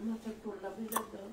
মাছের টোলা ভিজা দাও।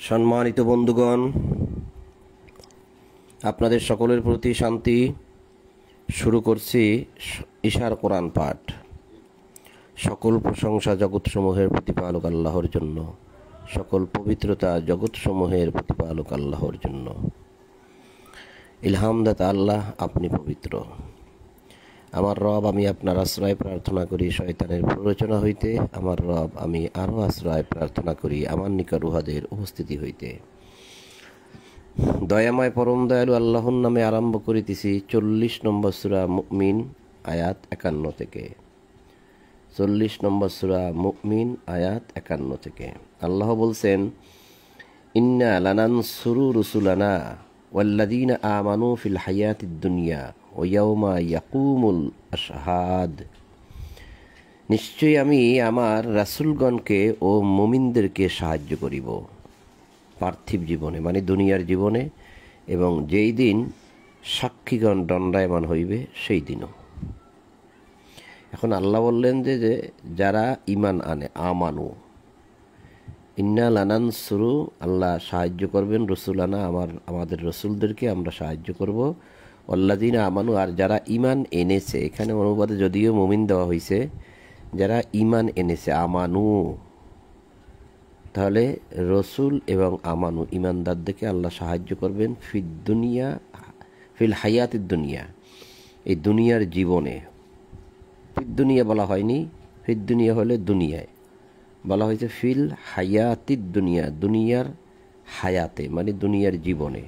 সম্মানিত বন্ধুগণ, আপনাদের সকলের প্রতি শান্তি। শুরু করছি ঈশার কোরআন পাঠ। সকল প্রশংসা জগৎসমূহের প্রতিপালক আল্লাহর জন্য, সকল পবিত্রতা জগৎসমূহের প্রতিপালক আল্লাহর জন্য। ইলহামদাতা আল্লাহ, আপনি পবিত্র। আমার রব, আমি আপনার আশ্রয় প্রার্থনা করি শয়তানের প্ররোচনা হইতে। আমার রব, আমি আরও আশ্রয় প্রার্থনা করি আমার নিকট উহাদের উপস্থিতি হইতে। দয়াময় পরম দয়ালু আল্লাহর নামে আরম্ভ করিতেছি 40 নম্বর সূরা মুমিন, আয়াত 51 থেকে। 40 নম্বর সূরা মুমিন আয়াত 51 থেকে। আল্লাহ বলছেন, ইন্না লানানসুরু রুসুলানা ওয়াল্লাযীনা আমানু ফিল হায়াতিদ দুনিয়া ওয়া ইয়াওমা ইয়াকুমুল আশহাদ। নিশ্চয়ই আমি আমার রাসূলগণকে ও মুমিনদেরকে সাহায্য করিব পার্থিব জীবনে, মানে দুনিয়ার জীবনে, এবং যেই দিন সাক্ষীগণ দণ্ডায়মান হইবে সেই দিনও। এখন আল্লাহ বললেন যে যারা ইমান আনে, আমানু, ইন্না লানানসুরু, আল্লাহ সাহায্য করবেন, রসুলানা, আমাদের রসুলদেরকে আমরা সাহায্য করব, আল্লাযীনা আমানু, আর যারা ইমান এনেছে, এখানে অনুবাদে যদিও মুমিন দেওয়া হয়েছে, যারা ইমান এনেছে, আমানু, তাহলে রসুল এবং আমানু ইমানদারদেরকে আল্লাহ সাহায্য করবেন ফিল হায়াতিদ দুনিয়া, এই দুনিয়ার জীবনে। ফিদ দুনিয়া বলা হয়নি, ফিদ দুনিয়া হলে দুনিয়ায়, বলা হয়েছে ফিল হায়াতিদ দুনিয়া, দুনিয়ার হায়াতে, মানে দুনিয়ার জীবনে,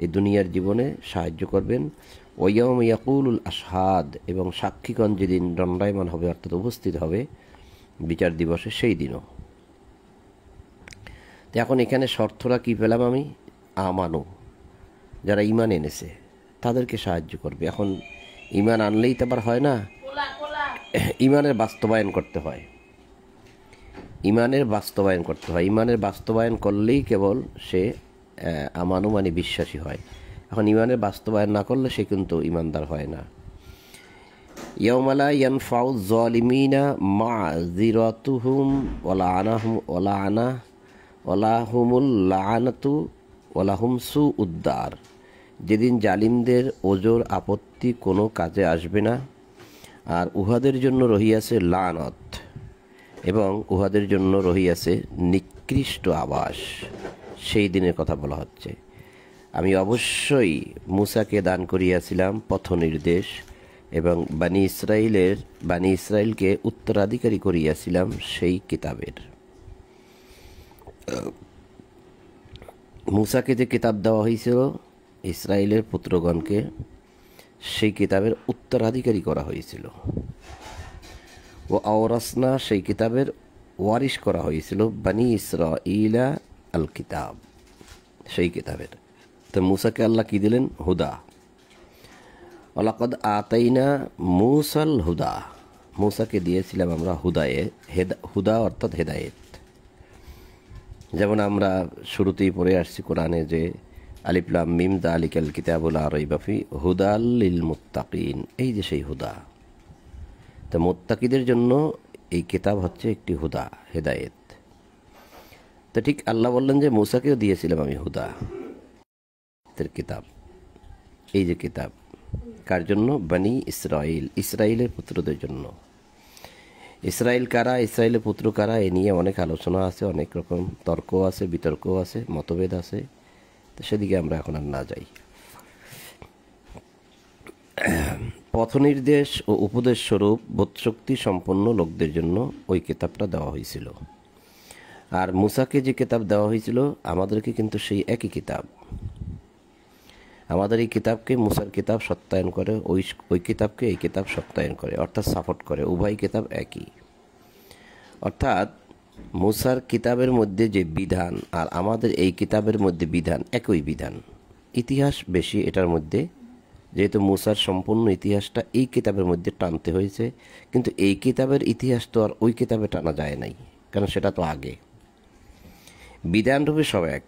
এই দুনিয়ার জীবনে সাহায্য করবেন। ওয়ায়াউম ইয়াকুলুল আশহাদ, এবং সাক্ষীগণ যেদিন দণ্ডায়মান হবে, অর্থাৎ উপস্থিত হবে বিচার দিবসে, সেই দিনও। তো এখন এখানে শর্তরা কি পেলাম আমি? আমানু, যারা ইমান এনেছে তাদেরকে সাহায্য করবে। এখন ইমান আনলেই তো আবার হয় না, ইমানের বাস্তবায়ন করতে হয়, ইমানের বাস্তবায়ন করতে হয়। ইমানের বাস্তবায়ন করলেই কেবল সে আমানু মানে বিশ্বাসী হয়। এখন ইমানের বাস্তবায়ন না করলে সে কিন্তু ইমানদার হয় না। ইয়াউমা লা ইয়ানফাউ যালিমিনা মাযিরাতুহুম ওয়ালা হুমুল লাআনাতু ওয়ালা হুম সুউদ্দার। যেদিন জালিমদের ওজর আপত্তি কোনো কাজে আসবে না, আর উহাদের জন্য রহিয়াছে লানত, এবং উহাদের জন্য রহিয়াছে নিকৃষ্ট আবাস। সেই দিনের কথা বলা হচ্ছে। আমি অবশ্যই মূসাকে দান করিয়াছিলাম পথ নির্দেশ, এবং বানি ইসরাইলকে উত্তরাধিকারী করিয়াছিলাম সেই কিতাবের। মূসাকে যে কিতাব দেওয়া হয়েছিল ইসরায়েলের পুত্রগণকে, সেই কিতাবের উত্তরাধিকারী করা হয়েছিল। ও আওরাসনা, সেই কিতাবের ওয়ারিশ করা হয়েছিল বানি ইসরাঈলা আল কিতাব, সেই কিতাবের। তো মূসাকে আল্লাহ কি দিলেন? হুদা। ওয়ালাকাদ আতাইনা মূসাল হুদা, মূসাকে দিয়েছিলাম আমরা হুদা অর্থাৎ হেদায়েত। যেমন আমরা শুরুতেই পড়ে আসছি কোরআনে যে আলিফ লাম মিম যালিকাল কিতাবুল লা রাইবা ফিহি হুদাল লিল মুত্তাকিন, এই যে সেই হুদা। তো মুত্তাকিদের জন্য এই কিতাব হচ্ছে একটি হুদা, হেদায়েত। তো ঠিক আল্লাহ বললেন যে মূসাকেও দিয়েছিলাম আমি হুদা কিতাব। এই যে কিতাব কার জন্য? বানি ইসরাইল, ইসরায়েলের পুত্রদের জন্য। ইসরায়েল কারা, ইসরায়েলের পুত্র কারা, এ নিয়ে অনেক আলোচনা আছে, অনেক রকম তর্ক আছে, বিতর্ক আছে, মতভেদ আছে। তো সেদিকে আমরা এখন আর না যাই। পথ নির্দেশ ও উপদেশ স্বরূপ বোধশক্তি সম্পন্ন লোকদের জন্য ওই কিতাবটা দেওয়া হয়েছিল। আর মূসাকে যে কিতাব দেওয়া হয়েছিল আমাদেরকে কিন্তু সেই একই কিতাব। আমাদের এই কিতাবকে মূসার কিতাব সত্যায়ন করে, ওই কিতাবকে এই কিতাব সত্যায়ন করে, অর্থাৎ সাপোর্ট করে। উভয় কিতাব একই, অর্থাৎ মূসার কিতাবের মধ্যে যে বিধান আর আমাদের এই কিতাবের মধ্যে বিধান একই বিধান। ইতিহাস বেশি এটার মধ্যে, যেহেতু মূসার সম্পূর্ণ ইতিহাসটা এই কিতাবের মধ্যে টানতে হয়েছে, কিন্তু এই কিতাবের ইতিহাস তো আর ওই কিতাবে টানা যায় নাই, কারণ সেটা তো আগে। বিধানরূপে সব এক।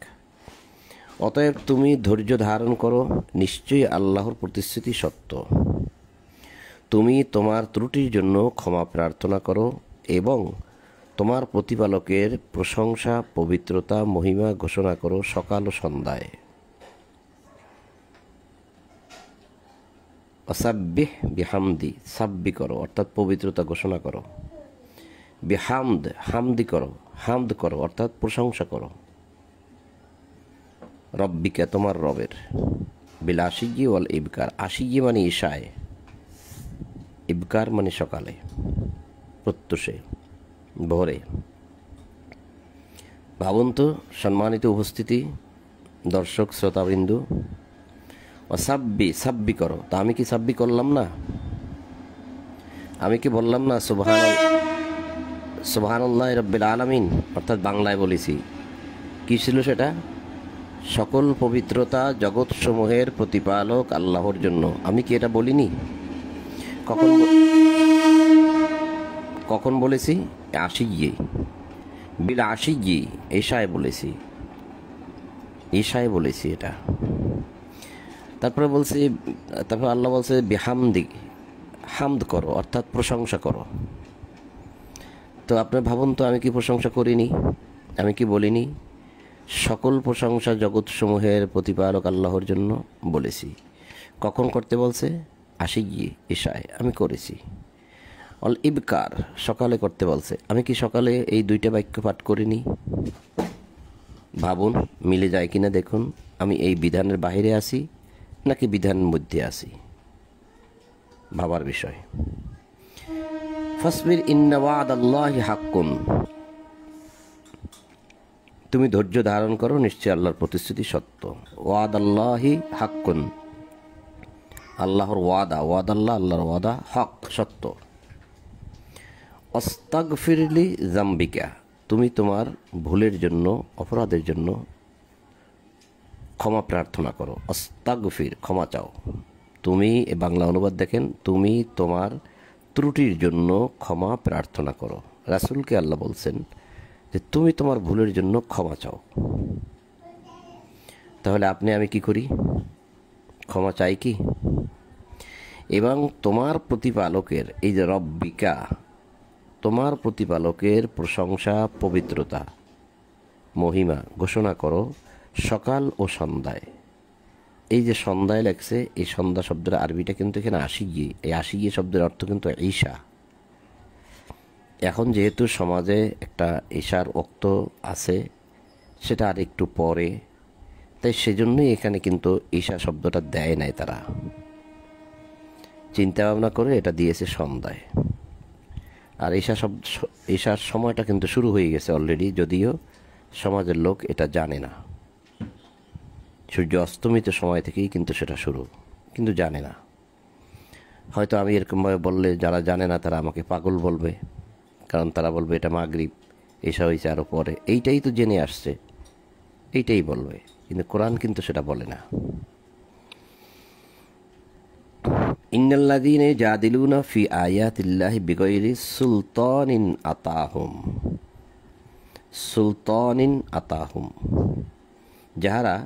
অতএব তুমি ধৈর্য ধারণ করো, নিশ্চয়ই আল্লাহর প্রতিশ্রুতি সত্য। তুমি তোমার ত্রুটির জন্য ক্ষমা প্রার্থনা করো এবং তোমার প্রতিপালকের প্রশংসা, পবিত্রতা, মহিমা ঘোষণা করো সকাল ও সন্ধ্যায়। অসাব্বিহ বিহামদি, সাব্বি করো অর্থাৎ পবিত্রতা ঘোষণা করো। বিহামদ, হামদি করো, হামদ করো অর্থাৎ প্রশংসা করো। রব্বিকা, তোমার রবের। বিল আশিয়্যি ওয়াল ইবকার, আশিয়্যি মানে ঈশায়, ইবকার মানে সকালে, প্রত্যুষে, ভোরে। ভাবুন তো, সম্মানিত উপস্থিতি, দর্শক শ্রোতাবিন্দু, সাব্বি করো। তা আমি কি সাব্বি করলাম না? আমি কি বললাম না সুবহানাল্লাহ রাব্বিল আলামিন, অর্থাৎ বাংলায় বলেছি। কি ছিল সেটা? সকল পবিত্রতা জগৎসমূহের প্রতিপালক আল্লাহর জন্য। আমি কি এটা বলিনি? কখন কখন বলেছি? আশিয়ে বিল আশিয়ে, এশায় বলেছি, ঈশায় বলেছি এটা। তারপরে বলছি, তারপর আল্লাহ বলছে বিহামদি, হামদ করো অর্থাৎ প্রশংসা করো। তো আপনি ভাবুন তো, আমি কি প্রশংসা করিনি? আমি কি বলিনি সকল প্রশংসা জগৎসমূহের প্রতিপালক আল্লাহর জন্য বলেছি? কখন করতে বলছে? আশিয়ে, ঈশায় আমি করেছি। অল ইবকার, সকালে করতে বলছে। আমি কি সকালে এই দুইটা বাক্য পাঠ করিনি? ভাবুন মিলে যায় কিনা দেখুন। আমি এই বিধানের বাইরে আছি নাকি বিধানের মধ্যে আছি? ভাবার বিষয়। ফাসবির ইন্না ওয়াদাল্লাহি হাক্কুন, তুমি ধৈর্য ধারণ করো, নিশ্চয় আল্লাহর প্রতিশ্রুতি সত্য। ওয়াদাল্লাহি হাক্কুন, আল্লাহর ওয়াদা, ওয়াদাল্লাহ আল্লাহর ওয়াদা, হক সত্য। অস্তাগফিরলি জাম্বিকা, তুমি তোমার ভুলের জন্য, অপরাধের জন্য ক্ষমা প্রার্থনা করো। অস্তাগফির, ক্ষমা চাও। তুমি, এ বাংলা অনুবাদ দেখেন, তুমি তোমার ত্রুটির জন্য ক্ষমা প্রার্থনা করো। রাসূলকে আল্লাহ বলছেন যে তুমি তোমার ভুলের জন্য ক্ষমা চাও। তাহলে আপনি আমি কি করি? ক্ষমা চাই কি? এবং তোমার প্রতিপালকের, এই যে রব্বিকা, তোমার প্রতিপালকের প্রশংসা, পবিত্রতা, মহিমা ঘোষণা করো সকাল ও সন্ধ্যায়। এই যে সন্ধ্যায় লেখছে, এই সন্ধ্যা শব্দের আরবিটা কিন্তু এখানে আশিয়ে। এই আশিয়ে শব্দের অর্থ কিন্তু ঈশা। এখন যেহেতু সমাজে একটা ঈশার ওক্ত আছে, সেটা আর একটু পরে, তাই সেজন্যই এখানে কিন্তু ঈশা শব্দটা দেয় নাই। তারা চিন্তা ভাবনা করে এটা দিয়েছে সন্ধ্যায়। আর ঈশার সময়টা কিন্তু শুরু হয়ে গেছে অলরেডি, যদিও সমাজের লোক এটা জানে না। সূর্য অস্তমিত সময় থেকেই কিন্তু সেটা শুরু, কিন্তু জানে না। হয়তো আমি এরকমভাবে বললে যারা জানে না তারা আমাকে পাগল বলবে, কারণ তারা বলবে এটা মাগরিব, ঈশা হয়েছে আরও পরে। এইটাই তো জেনে আসছে, এইটাই বলবে, কিন্তু কোরআন কিন্তু সেটা বলে না। ইন্নাল্লাযীনা জাদিলুনা ফি আয়াতিল্লাহি বিগাইরি সুলতানিন আতাহুম, সুলতানিন আতাহুম, যাহারা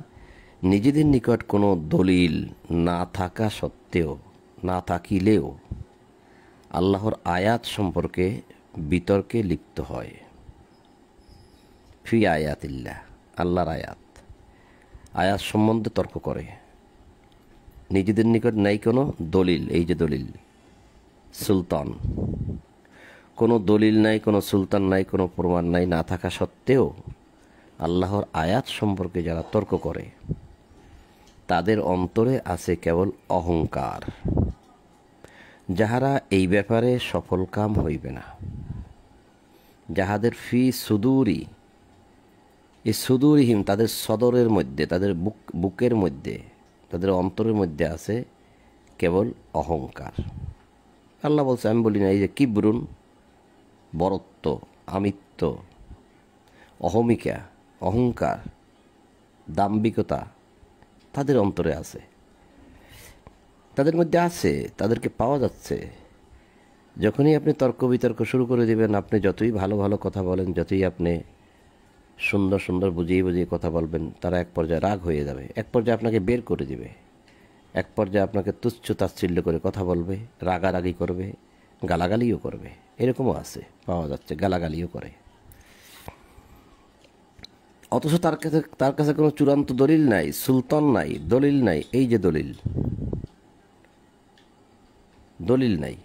নিজেদের নিকট কোনো দলিল না থাকা সত্ত্বেও, না থাকিলেও আল্লাহর আয়াত সম্পর্কে বিতর্কে লিপ্ত হয়। ফি আয়াতিল্লাহ, আল্লাহর আয়াত, আয়াত সম্বন্ধে তর্ক করে। নিজেদের নিকট নাই কোনো দলিল, এই যে দলিল, সুলতান, কোনো দলিল নাই, কোনো সুলতান নাই, কোনো প্রমাণ নাই, না থাকা সত্ত্বেও আল্লাহর আয়াত সম্পর্কে যারা তর্ক করে, তাদের অন্তরে আছে কেবল অহংকার, যাহারা এই ব্যাপারে সফল কাম হইবে না। যাহাদের ফি সুদুরি, এই সুদুরিহিম তাদের সদরের মধ্যে, তাদের বুকের মধ্যে, তাদের অন্তরের মধ্যে আছে কেবল অহংকার। আল্লাহ বলছে, আমি বলি না, এই যে কিবরুন, বরত্ব, আমিত্ব, অহমিকা, অহংকার, দাম্ভিকতা তাদের অন্তরে আছে, তাদের মধ্যে আছে, তাদেরকে পাওয়া যাচ্ছে। যখনই আপনি তর্ক বিতর্ক শুরু করে দেবেন, আপনি যতই ভালো ভালো কথা বলেন, যতই আপনি সুন্দর সুন্দর বুঝিয়ে বুঝিয়ে কথা বলবেন, তারা এক পর্যায়ে রাগ হয়ে যাবে, এক পর্যায়ে আপনাকে বের করে দিবে, এক পর্যায়ে আপনাকে তুচ্ছ তাচ্ছিল্য করে কথা বলবে, রাগারাগি করবে, গালাগালিও করবে। এরকমও আছে, পাওয়া যাচ্ছে, গালাগালিও করে। অথচ তার কাছে কোনো চূড়ান্ত দলিল নাই, সুলতান নাই, দলিল নাই। এই যে দলিল, দলিল নাই,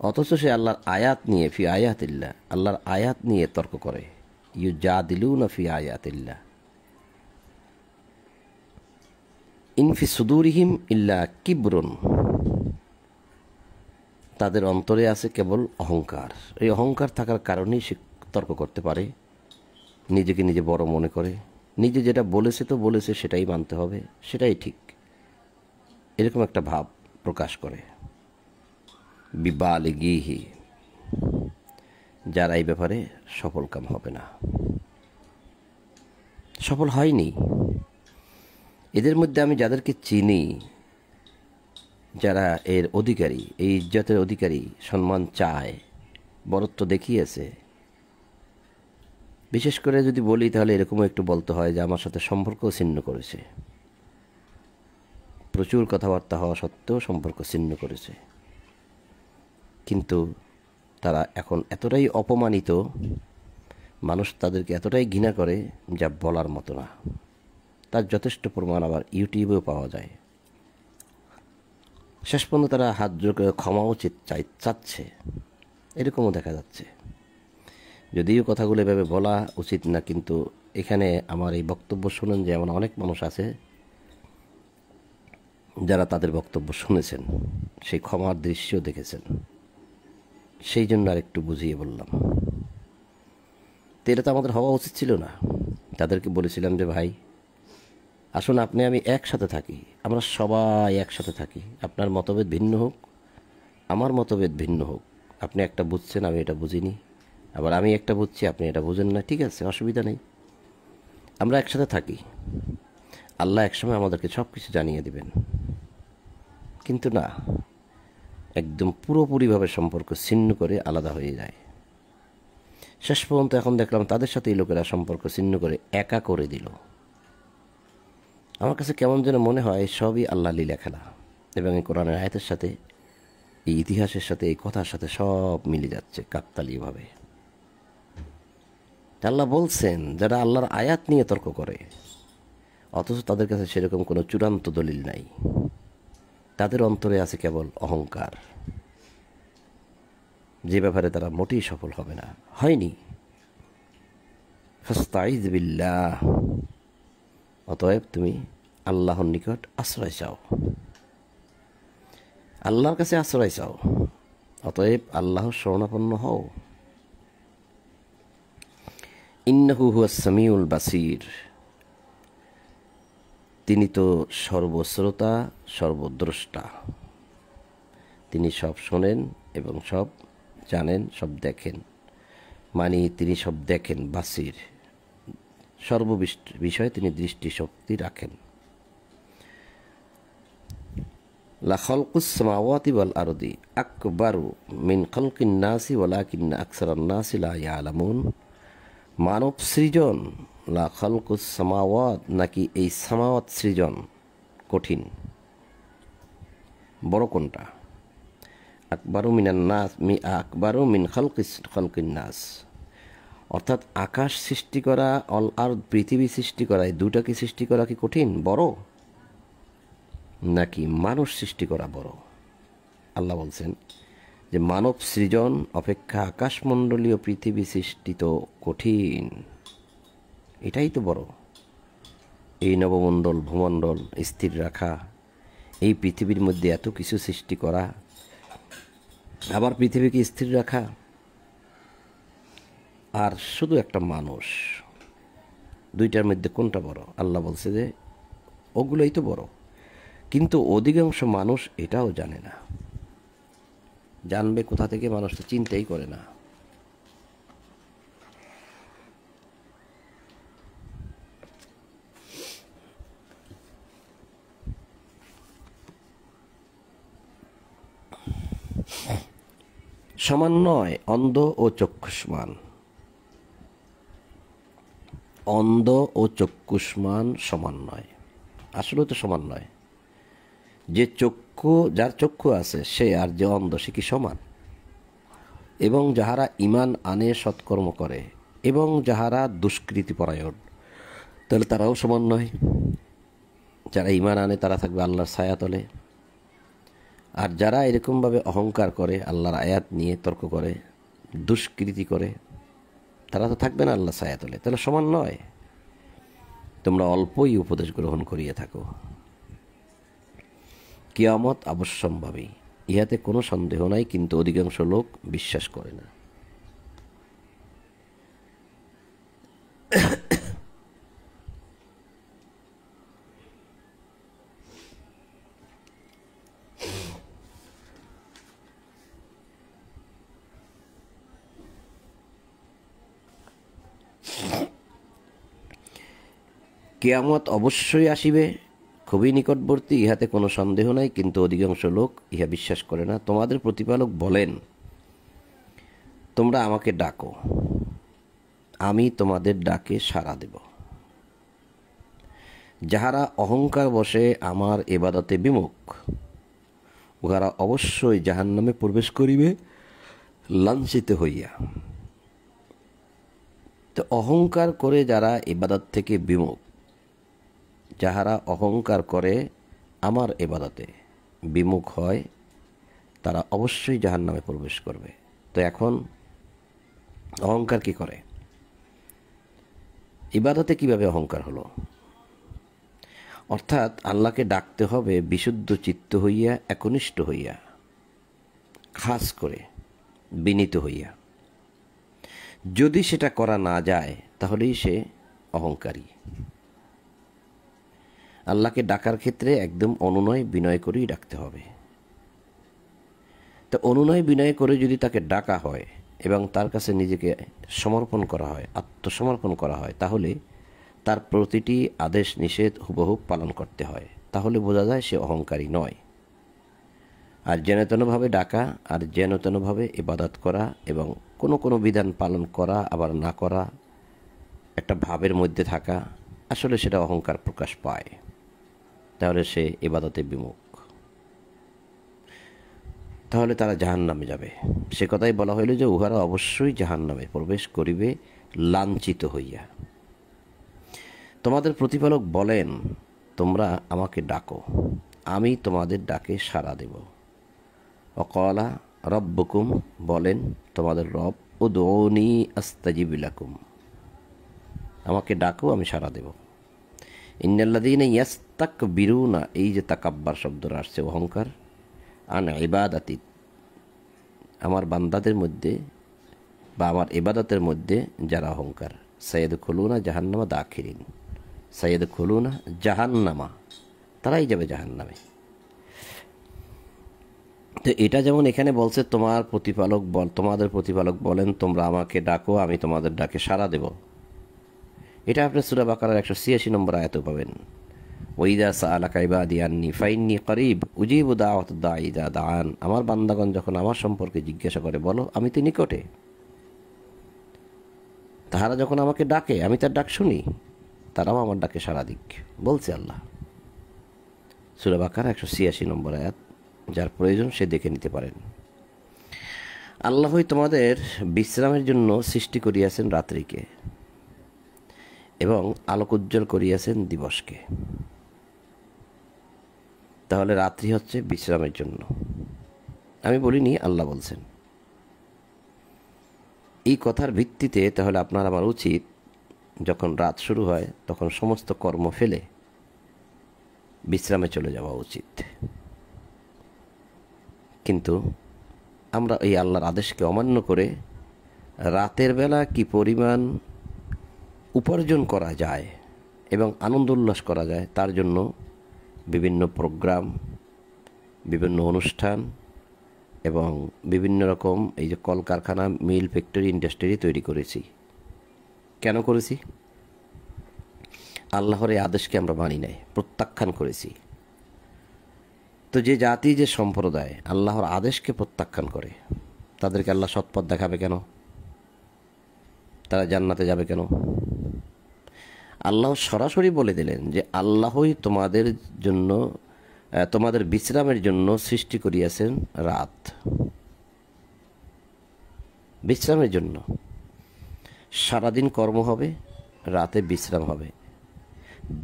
অথচ সে আল্লাহর আয়াত নিয়ে, ফি আয়াতিল্লাহ, আল্লাহর আয়াত নিয়ে তর্ক করে। ইউজাদিলুনা ফি আয়াতিল্লাহ ইনফি সুদুরিহিম ইল্লা কিবরুন, তাদের অন্তরে আছে কেবল অহংকার। এই অহংকার থাকার কারণেই সে তর্ক করতে পারে, নিজেকে নিজে বড় মনে করে, নিজে যেটা বলেছে তো বলেছে, সেটাই মানতে হবে, সেটাই ঠিক, এরকম একটা ভাব প্রকাশ করে। বিবালিগিহি, যারা এই ব্যাপারে সফলকাম হবে না, সফল হয়নি। এদের মধ্যে আমি যাদেরকে চিনি, যারা এর অধিকারী, এই ইজ্জতের অধিকারী, সম্মান চায়, বরত্ব দেখিয়েছে, বিশেষ করে যদি বলি তাহলে এরকমও একটু বলতে হয় যে আমার সাথে সম্পর্ক ছিন্ন করেছে, প্রচুর কথাবার্তা হওয়া সত্ত্বেও সম্পর্ক ছিন্ন করেছে। কিন্তু তারা এখন এতটাই অপমানিত, মানুষ তাদেরকে এতটাই ঘৃণা করে যা বলার মতো না। তার যথেষ্ট প্রমাণ আবার ইউটিউবেও পাওয়া যায়। শেষ পর্যন্ত তারা হাত জোর করে ক্ষমাও চাচ্ছে, এরকমও দেখা যাচ্ছে। যদিও কথাগুলো এভাবে বলা উচিত না, কিন্তু এখানে আমার এই বক্তব্য শুনেন যে এমন অনেক মানুষ আছে যারা তাদের বক্তব্য শুনেছেন, সেই ক্ষমার দৃশ্য দেখেছেন, সেই জন্য আর একটু বুঝিয়ে বললাম। তো এটা তো আমাদের হওয়া উচিত ছিল না। তাদেরকে বলেছিলাম যে ভাই আসুন, আপনি আমি একসাথে থাকি, আমরা সবাই একসাথে থাকি। আপনার মতভেদ ভিন্ন হোক, আমার মতভেদ ভিন্ন হোক, আপনি একটা বুঝছেন, আমি এটা বুঝিনি, আবার আমি একটা বুঝছি, আপনি এটা বুঝেন না, ঠিক আছে, অসুবিধা নেই, আমরা একসাথে থাকি। আল্লাহ একসময় আমাদেরকে সব কিছু জানিয়ে দিবেন। কিন্তু না, একদম পুরোপুরিভাবে সম্পর্ক ছিন্ন করে আলাদা হয়ে যায়। শেষ পর্যন্ত এখন দেখলাম তাদের সাথে এই লোকেরা সম্পর্ক ছিন্ন করে একা করে দিল। আমার কাছে কেমন যেন মনে হয় সবই আল্লাহ লীলা খেলা, এবং এই কোরআনের আয়াতের সাথে, এই ইতিহাসের সাথে, এই কথার সাথে সব মিলে যাচ্ছে কাকতালীয়ভাবে। আল্লাহ বলছেন যারা আল্লাহর আয়াত নিয়ে তর্ক করে, অথচ তাদের কাছে সেরকম কোনো চূড়ান্ত দলিল নাই, তাদের অন্তরে আছে কেবল অহংকার, যে ব্যাপারে তারা মোটেই সফল হবে না, হয়নি। ফাস্তাইজ বিল্লাহ, অতএব তুমি আল্লাহর নিকট আশ্রয় চাও, আল্লাহর কাছে আশ্রয় চাও, অতএব আল্লাহর শরণাপন্ন হও। ইন্নাহু হুয়াস সামিউল বাসির, তিনি তো সর্বশ্রোতা, সর্বদ্রষ্টা, তিনি সব শোনেন এবং সব জানেন, সব দেখেন। মানে তিনি সব দেখেন, বাসির, বিষয়ে তিনি দৃষ্টিশক্তি রাখেন। লা খালকুস সামাওয়াতি ওয়াল আরদি আকবারু মিন খালকিন নাসি ওয়ালাকিন্না আকসারান নাসি লা ইয়ালামুন। মানব সৃজন, লা খালকুস সামাওয়াত, নাকি এই সামাওয়াত সৃজন কঠিন, বড় কোনটা? আকবারু মিনান নাস, আকবারু মিন খালকিন নাস, অর্থাৎ আকাশ সৃষ্টি করা আর পৃথিবী সৃষ্টি করা, এই দুটাকে সৃষ্টি করা কি কঠিন, বড়, নাকি মানুষ সৃষ্টি করা বড়? আল্লাহ বলছেন যে মানব সৃজন অপেক্ষা আকাশমণ্ডলীয় পৃথিবী সৃষ্টি তো কঠিন, এটাই তো বড়। এই নবমণ্ডল, ভূমণ্ডল স্থির রাখা, এই পৃথিবীর মধ্যে এত কিছু সৃষ্টি করা, আবার পৃথিবীকে স্থির রাখা, আর শুধু একটা মানুষ, দুইটার মধ্যে কোনটা বড়? আল্লাহ বলছে যে ওগুলোই তো বড়। কিন্তু অধিকাংশ মানুষ এটাও জানে না। জানবে কোথা থেকে? মানুষ তো চিন্তাই করে না। সমান নয় অন্ধ ও চক্ষুষ্মান, অন্ধ ও চক্ষুষ্মান সমান নয়, আসলে তো সমান নয়। যে চক্ষু, যার চক্ষু আছে সে আর যে অন্ধ, সে কি সমান? এবং যাহারা ঈমান আনে, সৎকর্ম করে, এবং যাহারা দুষ্কৃতি পরায়ণ, তাহলে তারাও সমান নয়। যারা ঈমান আনে তারা থাকবে আল্লাহর ছায়াতলে, আর যারা এরকমভাবে অহংকার করে, আল্লাহর আয়াত নিয়ে তর্ক করে, দুষ্কৃতি করে, তারা তো থাকবে না আল্লাহর ছায়াতলে, তাহলে সমান নয়। তোমরা অল্পই উপদেশ গ্রহণ করিয়া থাকো, কিয়ামত অবশ্যম্ভাবী, ইহাতে কোনো সন্দেহ নাই, কিন্তু অধিকাংশ লোক বিশ্বাস করে না। কিয়ামত অবশ্যই আসিবে, খুবই নিকটবর্তী, ইহাতে কোনো সন্দেহ নাই, কিন্তু অধিকাংশ লোক ইহা বিশ্বাস করে না। তোমাদের প্রতিপালক বলেন, তোমরা আমাকে ডাকো, আমি তোমাদের ডাকে সাড়া দেব। যাহারা অহংকার বশে আমার ইবাদতে বিমুখ, উহারা অবশ্যই জাহান্নামে প্রবেশ করিবে লাঞ্ছিত হইয়া। তো অহংকার করে যারা ইবাদত থেকে বিমুখ, যাহারা অহংকার করে আমার ইবাদতে বিমুখ হয়, তারা অবশ্যই জাহান্নামে প্রবেশ করবে। তো এখন অহংকার কি করে? ইবাদতে কিভাবে অহংকার হলো? অর্থাৎ আল্লাহকে ডাকতে হবে বিশুদ্ধ চিত্ত হইয়া, একনিষ্ঠ হইয়া, খাস করে বিনীত হইয়া। যদি সেটা করা না যায় তাহলেই সে অহংকারী। আল্লাহকে ডাকার ক্ষেত্রে একদম অনুনয় বিনয় করেই ডাকতে হবে। তো অনুনয় বিনয় করে যদি তাকে ডাকা হয় এবং তার কাছে নিজেকে সমর্পণ করা হয়, আত্মসমর্পণ করা হয়, তাহলে তার প্রতিটি আদেশ নিষেধ হুবহু পালন করতে হয়। তাহলে বোঝা যায় সে অহংকারী নয়। আর যেনতেনভাবে ডাকা আর যেনতেনভাবে ইবাদত করা এবং কোনো কোনো বিধান পালন করা আবার না করা, একটা ভাবের মধ্যে থাকা, আসলে সেটা অহংকার প্রকাশ পায়। তাহলে সে ইবাদতে বিমুখ, তাহলে তারা জাহান্নামে যাবে। সে কথাই বলা হইল যে উহারা অবশ্যই জাহান্নামে প্রবেশ করিবে লাঞ্ছিত হইয়া। তোমাদের প্রতিপালক বলেন, তোমরা আমাকে ডাকো, আমি তোমাদের ডাকে সাড়া দেব। অকলা রব্বুকুম, বলেন তোমাদের রব, উদউনি আস্তাজিব লাকুম, আমাকে ডাকো, আমি সাড়া দেব। ইন্নাল্লাযীনা ইয়াস্তাকবিরুনা, এই যে তাকাব্বার শব্দটা আসছে, অহংকার, আন ইবাদাতি, আমার বান্দাদের মধ্যে বা আমার ইবাদতের মধ্যে যারা অহংকার, সাইয়াদখুলুনা জাহান্নামা দাখিরিন, সাইয়াদখুলুনা জাহান্নামা, তারাই যাবে জাহান্নামে। তো এটা যেমন এখানে বলছে তোমাদের প্রতিপালক বলেন, তোমরা আমাকে ডাকো, আমি তোমাদের ডাকে সাড়া দেব। এটা আপনি সূরা বাকারার 186 নম্বর আয়াতেও পাবেন। ওয়াইদা সাআলাকা ইবাদি আন্নী ফাইন্নী করিব উজিবু দাওয়াতাদ দাঈ ইযা দাআন, আমার বান্দাগণ যখন আমার সম্পর্কে জিজ্ঞাসা করে, বলো আমি তো নিকটে। তাহারা যখন আমাকে ডাকে, আমি তার ডাক শুনি, তারাও আমার ডাকে সাড়া দিক, বলছে আল্লাহ। সূরা বাকারা 186 নম্বর আয়াত, যার প্রয়োজন সে দেখে নিতে পারেন। আল্লাহই তোমাদের বিশ্রামের জন্য সৃষ্টি করিয়াছেন রাত্রিকে এবং আলোক উজ্জ্বল করিয়াছেন দিবসকে। তাহলে রাত্রি হচ্ছে বিশ্রামের জন্য, আমি বলিনি, আল্লাহ বলছেন। এই কথার ভিত্তিতে তাহলে আপনার আমার উচিত, যখন রাত শুরু হয় তখন সমস্ত কর্ম ফেলে বিশ্রামে চলে যাওয়া উচিত। কিন্তু আমরা এই আল্লাহর আদেশকে অমান্য করে রাতের বেলা কি পরিমাণ উপার্জন করা যায় এবং আনন্দ উল্লাস করা যায়, তার জন্য বিভিন্ন প্রোগ্রাম, বিভিন্ন অনুষ্ঠান এবং বিভিন্ন রকম এই যে কলকারখানা, মিল, ফ্যাক্টরি, ইন্ডাস্ট্রি তৈরি করেছি। কেন করেছি? আল্লাহর এই আদেশকে আমরা মানি নাই, প্রত্যাখ্যান করেছি। তো যে জাতি, যে সম্প্রদায় আল্লাহর আদেশকে প্রত্যাখ্যান করে, তাদেরকে আল্লাহ সৎপথ দেখাবে কেন? তারা জান্নাতে যাবে কেন? আল্লাহ সরাসরি বলে দিলেন যে আল্লাহই তোমাদের জন্য, তোমাদের বিশ্রামের জন্য সৃষ্টি করিয়াছেন রাত, বিশ্রামের জন্য। সারাদিন কর্ম হবে, রাতে বিশ্রাম হবে।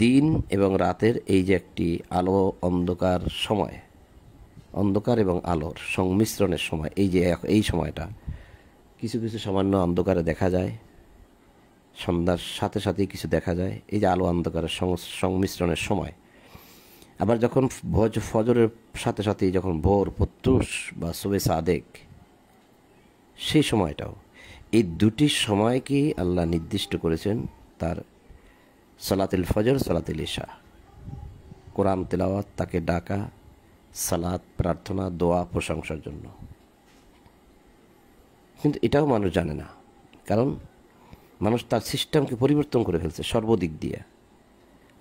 দিন এবং রাতের এই যে একটি আলো অন্ধকার সময়, অন্ধকার এবং আলোর সংমিশ্রণের সময়, এই যে এই সময়টা কিছু কিছু সামান্য অন্ধকারে দেখা যায়, সন্ধ্যার সাথে সাথেই কিছু দেখা যায়, এই যে আলো অন্ধকারের সংমিশ্রণের সময়। আবার যখন ফজরের সাথে সাথেই যখন ভোর প্রত্যুষ বা সুবে সাদেক, সেই সময়টাও, এই দুটি সময়কেই আল্লাহ নির্দিষ্ট করেছেন তার সালাতুল ফজর, সালাতুল ইশা, কোরআন তেলাওয়াত, তাকে ডাকা, সালাত, প্রার্থনা, দোয়া, প্রশংসার জন্য। কিন্তু এটাও মানুষ জানে না, কারণ মানুষ তার সিস্টেমকে পরিবর্তন করে ফেলছে সর্বদিক দিয়ে।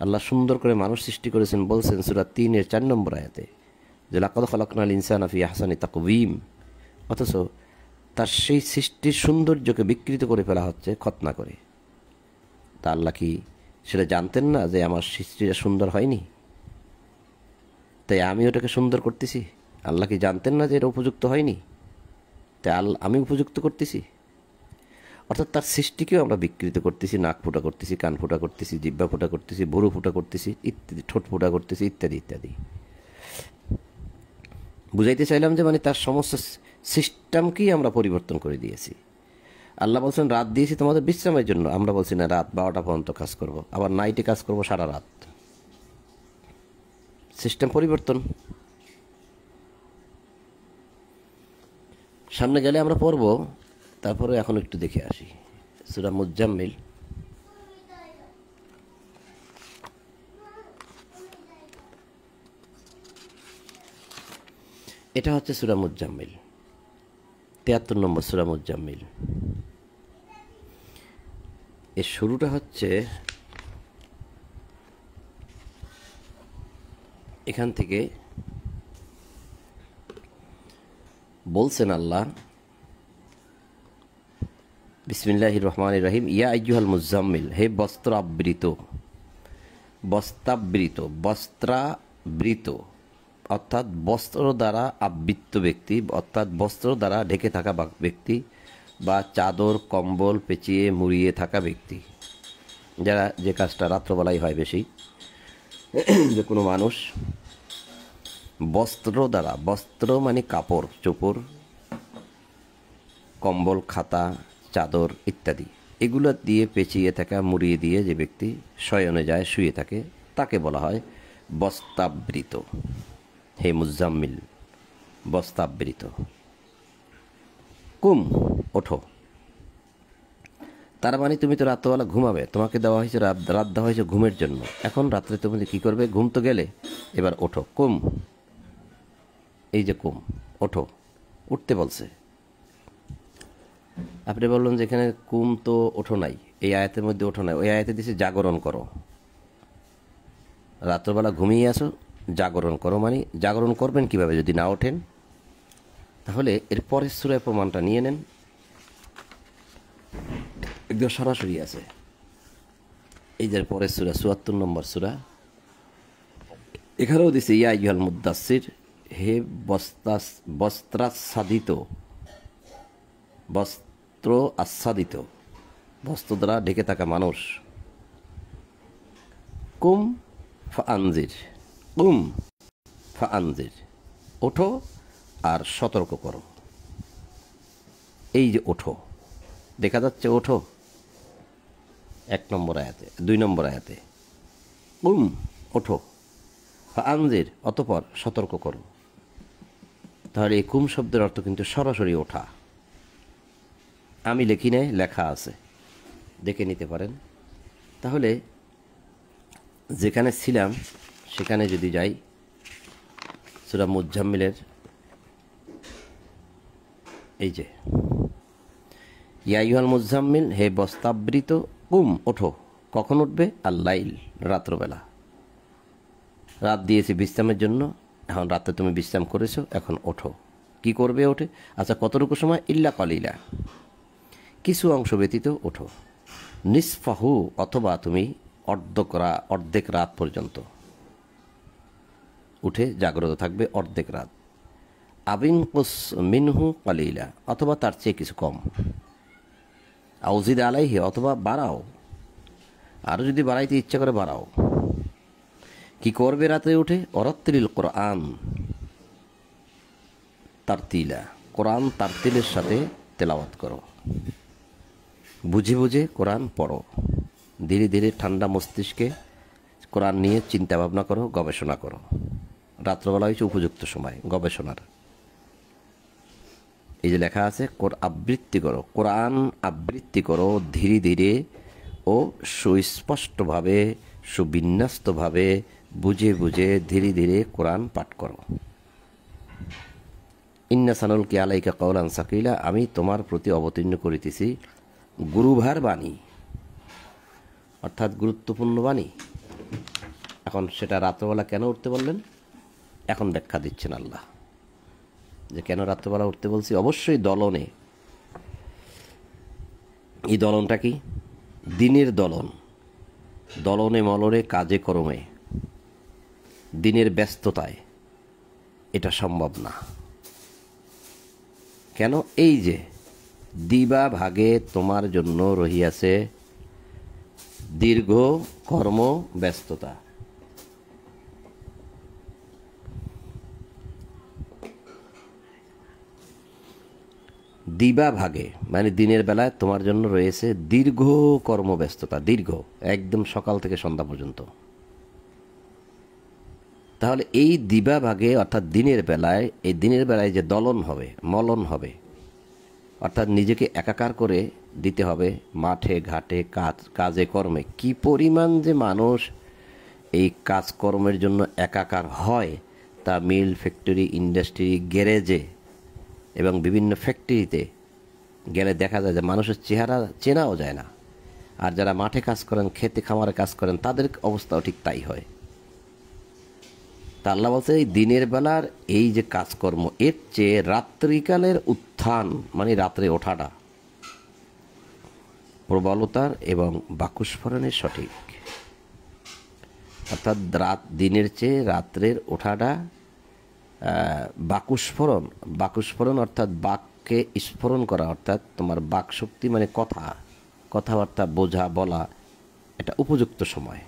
আল্লাহ সুন্দর করে মানুষ সৃষ্টি করেছেন, বলছেন সূরা 3-এর 4 নম্বর আয়াতে যে লাকাদ খালাকনাল ইনসানা ফি আহসানি তাকওয়িম। অথচ তার সেই সৃষ্টির সৌন্দর্যকে বিকৃত করে ফেলা হচ্ছে খতনা করে। তা আল্লাহ কি সেটা জানতেন না যে আমার সৃষ্টিটা সুন্দর হয়নি, তাই আমি ওটাকে সুন্দর করতেছি? আল্লাহ কি জানতেন না যে এটা উপযুক্ত হয়নি, তাই আমি উপযুক্ত করতেছি? অর্থাৎ তার সৃষ্টিকেও আমরা বিকৃত করতেছি, নাক ফুটা করতেছি, কান ফুটা করতেছি, জিহ্বা ফুটা করতেছি, ভুরু ফুটা করতেছি, ইত্যাদি, ঠোঁট ফুটা করতেছি, ইত্যাদি ইত্যাদি। বুঝাইতে চাইলাম যে মানে তার সমস্ত সিস্টেমকেই আমরা পরিবর্তন করে দিয়েছি। আল্লাহ বলছেন রাত দিয়েছি তোমাদের বিশ্রামের জন্য, আমরা বলছি না রাত 12টা পর্যন্ত কাজ করব, আবার নাইটে কাজ করব সারা রাত। সিস্টেম পরিবর্তন। সামনে গেলে আমরা পড়ব, তারপরে এখন একটু দেখে আসি সূরা মুজ্জাম্মিল। এটা হচ্ছে সূরা মুজ্জাম্মিল, 73 নম্বর সূরা মুজ্জাম্মিল। এর শুরুটা হচ্ছে এখান থেকে, বলছেন আল্লাহ বিসমিল্লাহির রহমানির রহিম, ইয়া আইয়ুহাল মুজাম্মিল, হে বস্ত্রাবৃত, বস্ত্রাবৃত অর্থাৎ বস্ত্র দ্বারা আবৃত ব্যক্তি, অর্থাৎ বস্ত্র দ্বারা ঢেকে থাকা ব্যক্তি বা চাদর কম্বল পেঁচিয়ে মুড়িয়ে থাকা ব্যক্তি, যারা যে কাজটা রাত্রবেলায় হয় বেশি, যে কোনো মানুষ বস্ত্র দ্বারা, বস্ত্র মানে কাপড় চোপড়, কম্বল খাতা চাদর ইত্যাদি, এগুলো দিয়ে পেঁচিয়ে থাকা মুড়িয়ে দিয়ে যে ব্যক্তি শয়নে যায়, শুয়ে থাকে, তাকে বলা হয় বস্ত্রাবৃত। হে মুজাম্মিল, বস্ত্রাবৃত। কুম, ওঠো। তার মানে তুমি তো রাত্রবেলা ঘুমাবে, তোমাকে দেওয়া হয়েছে রাত দেওয়া হয়েছে ঘুমের জন্য। এখন রাত্রে তুমি কি করবে? ঘুম তো গেলে, এবার ওঠো। কুম, এই যে কুম, ওঠো, উঠতে বলছে। আপনি বললেন যে এখানে কুম তো ওঠো নাই, এই আয়াতের মধ্যে ওঠো নাই, ওই আয়াতে দিছে জাগরণ করো। রাত্রবেলা ঘুমিয়ে আসো, জাগরণ করো। মানে জাগরণ করবেন কিভাবে যদি না ওঠেন? তাহলে এর পরের সূরার প্রমাণটা নিয়ে নেন, একদম সরাসরি আছে। এই যে পরের সূরা ৭৪ নম্বর সূরা, এখানেও দিছে ইয়া আইয়ুহাল মুদ্দাসসির, হে বস্ত্রাচ্ছাদিত, বস্ত্র আচ্ছাদিত, বস্ত্র দ্বারা ঢেকে থাকা মানুষ। কুম ফাআনজির, কুম ফাআনজির, ওঠো আর সতর্ক করো। এই যে ওঠো, দেখা যাচ্ছে ওঠো 1 নম্বর আয়াতে, 2 নম্বর আয়াতে কুম, ওঠো, ফাআনজির, অতঃপর সতর্ক করো। তাহলে এই কুম শব্দের অর্থ কিন্তু সরাসরি ওঠা। আমি লিখি নাই, লেখা আছে, দেখে নিতে পারেন। তাহলে যেখানে ছিলাম সেখানে যদি যাই, সূরা মুজাম্মিলের এই যে ইয়া আইয়ুহাল মুজাম্মিল, হে বস্ত্রাবৃত, কুম, ওঠো। কখন উঠবে? আল-লাইল, রাত্রবেলা। রাত দিয়েছি বিশ্রামের জন্য, এখন রাতে তুমি বিশ্রাম করেছো, এখন ওঠো। কি করবে ওঠে? আচ্ছা, কতটুকু সময়? ইল্লা কালিলা, কিছু অংশ ব্যতীত ওঠো। নিসফাহু, অথবা তুমি অর্ধেক রাত পর্যন্ত উঠে জাগ্রত থাকবে, অর্ধেক রাত। আবিনকুস মিনহু কালিলা, অথবা তার চেয়ে কিছু কম। আউজিদ আলাইহি, অথবা বাড়াও, আরও যদি বাড়াইতে ইচ্ছা করে বাড়াও। কি করবে রাতে উঠে? অরাত্তিল কোরআন তারতিলা, কোরআন তারতিলের সাথে তেলাওয়াত করো, বুঝে বুঝে কোরআন পড়ো। ধীরে ধীরে ঠান্ডা মস্তিষ্কে কোরআন নিয়ে চিন্তা ভাবনা করো, গবেষণা করো। রাত্রবেলা হচ্ছে উপযুক্ত সময় গবেষণার। এই যে লেখা আছে, আবৃত্তি করো, কোরআন আবৃত্তি করো ধীরে ধীরে ও সুস্পষ্টভাবে, সুবিন্যস্তভাবে, বুঝে বুঝে ধীরে ধীরে কোরআন পাঠ করো। ইন্না সানুলকি আলাইকা কওলান সাকিলা, আমি তোমার প্রতি অবতীর্ণ করিতেছি গুরুভার বাণী, অর্থাৎ গুরুত্বপূর্ণ বাণী। এখন সেটা রাত্রবেলা কেন উঠতে বললেন? এখন ব্যাখ্যা দিচ্ছেন আল্লাহ যে কেন রাত্রবেলা উঠতে বলছি। অবশ্যই দলনে, এই দলনটা কি? দিনের দলন। দলনে মলনে, কাজে কর্মে, দিনের ব্যস্ততায় এটা সম্ভব না। কেন? এই যে দিবা ভাগে তোমার জন্য রহিয়াছে দীর্ঘ কর্ম ব্যস্ততা। দিবা ভাগে মানে দিনের বেলায় তোমার জন্য রয়েছে দীর্ঘ কর্মব্যস্ততা, দীর্ঘ একদম সকাল থেকে সন্ধ্যা পর্যন্ত। তাহলে এই দিবা ভাগে অর্থাৎ দিনের বেলায়, এই দিনের বেলায় যে দলন হবে, মলন হবে, অর্থাৎ নিজেকে একাকার করে দিতে হবে মাঠে ঘাটে, কাজে কর্মে। কি পরিমাণ যে মানুষ এই কাজকর্মের জন্য একাকার হয় তা মিল, ফ্যাক্টরি, ইন্ডাস্ট্রি, গ্যারেজে এবং বিভিন্ন ফ্যাক্টরিতে গেলে দেখা যায় যে মানুষের চেহারা চেনাও যায় না। আর যারা মাঠে কাজ করেন, খেতে খামারে কাজ করেন, তাদের অবস্থাও ঠিক তাই হয়। তা আল্লাহ বলছে এই দিনের বেলার এই যে কাজকর্ম, এর চেয়ে রাত্রিকালের উত্থান মানে রাত্রে ওঠাটা প্রবলতার এবং বাকুস্ফোরণের সঠিক। অর্থাৎ দিনের চেয়ে রাত্রের ওঠাটা বাকুস্ফোরণ অর্থাৎ বাককে স্ফোরণ করা, অর্থাৎ তোমার বাক শক্তি মানে কথাবার্তা বোঝা বলা, এটা উপযুক্ত সময়।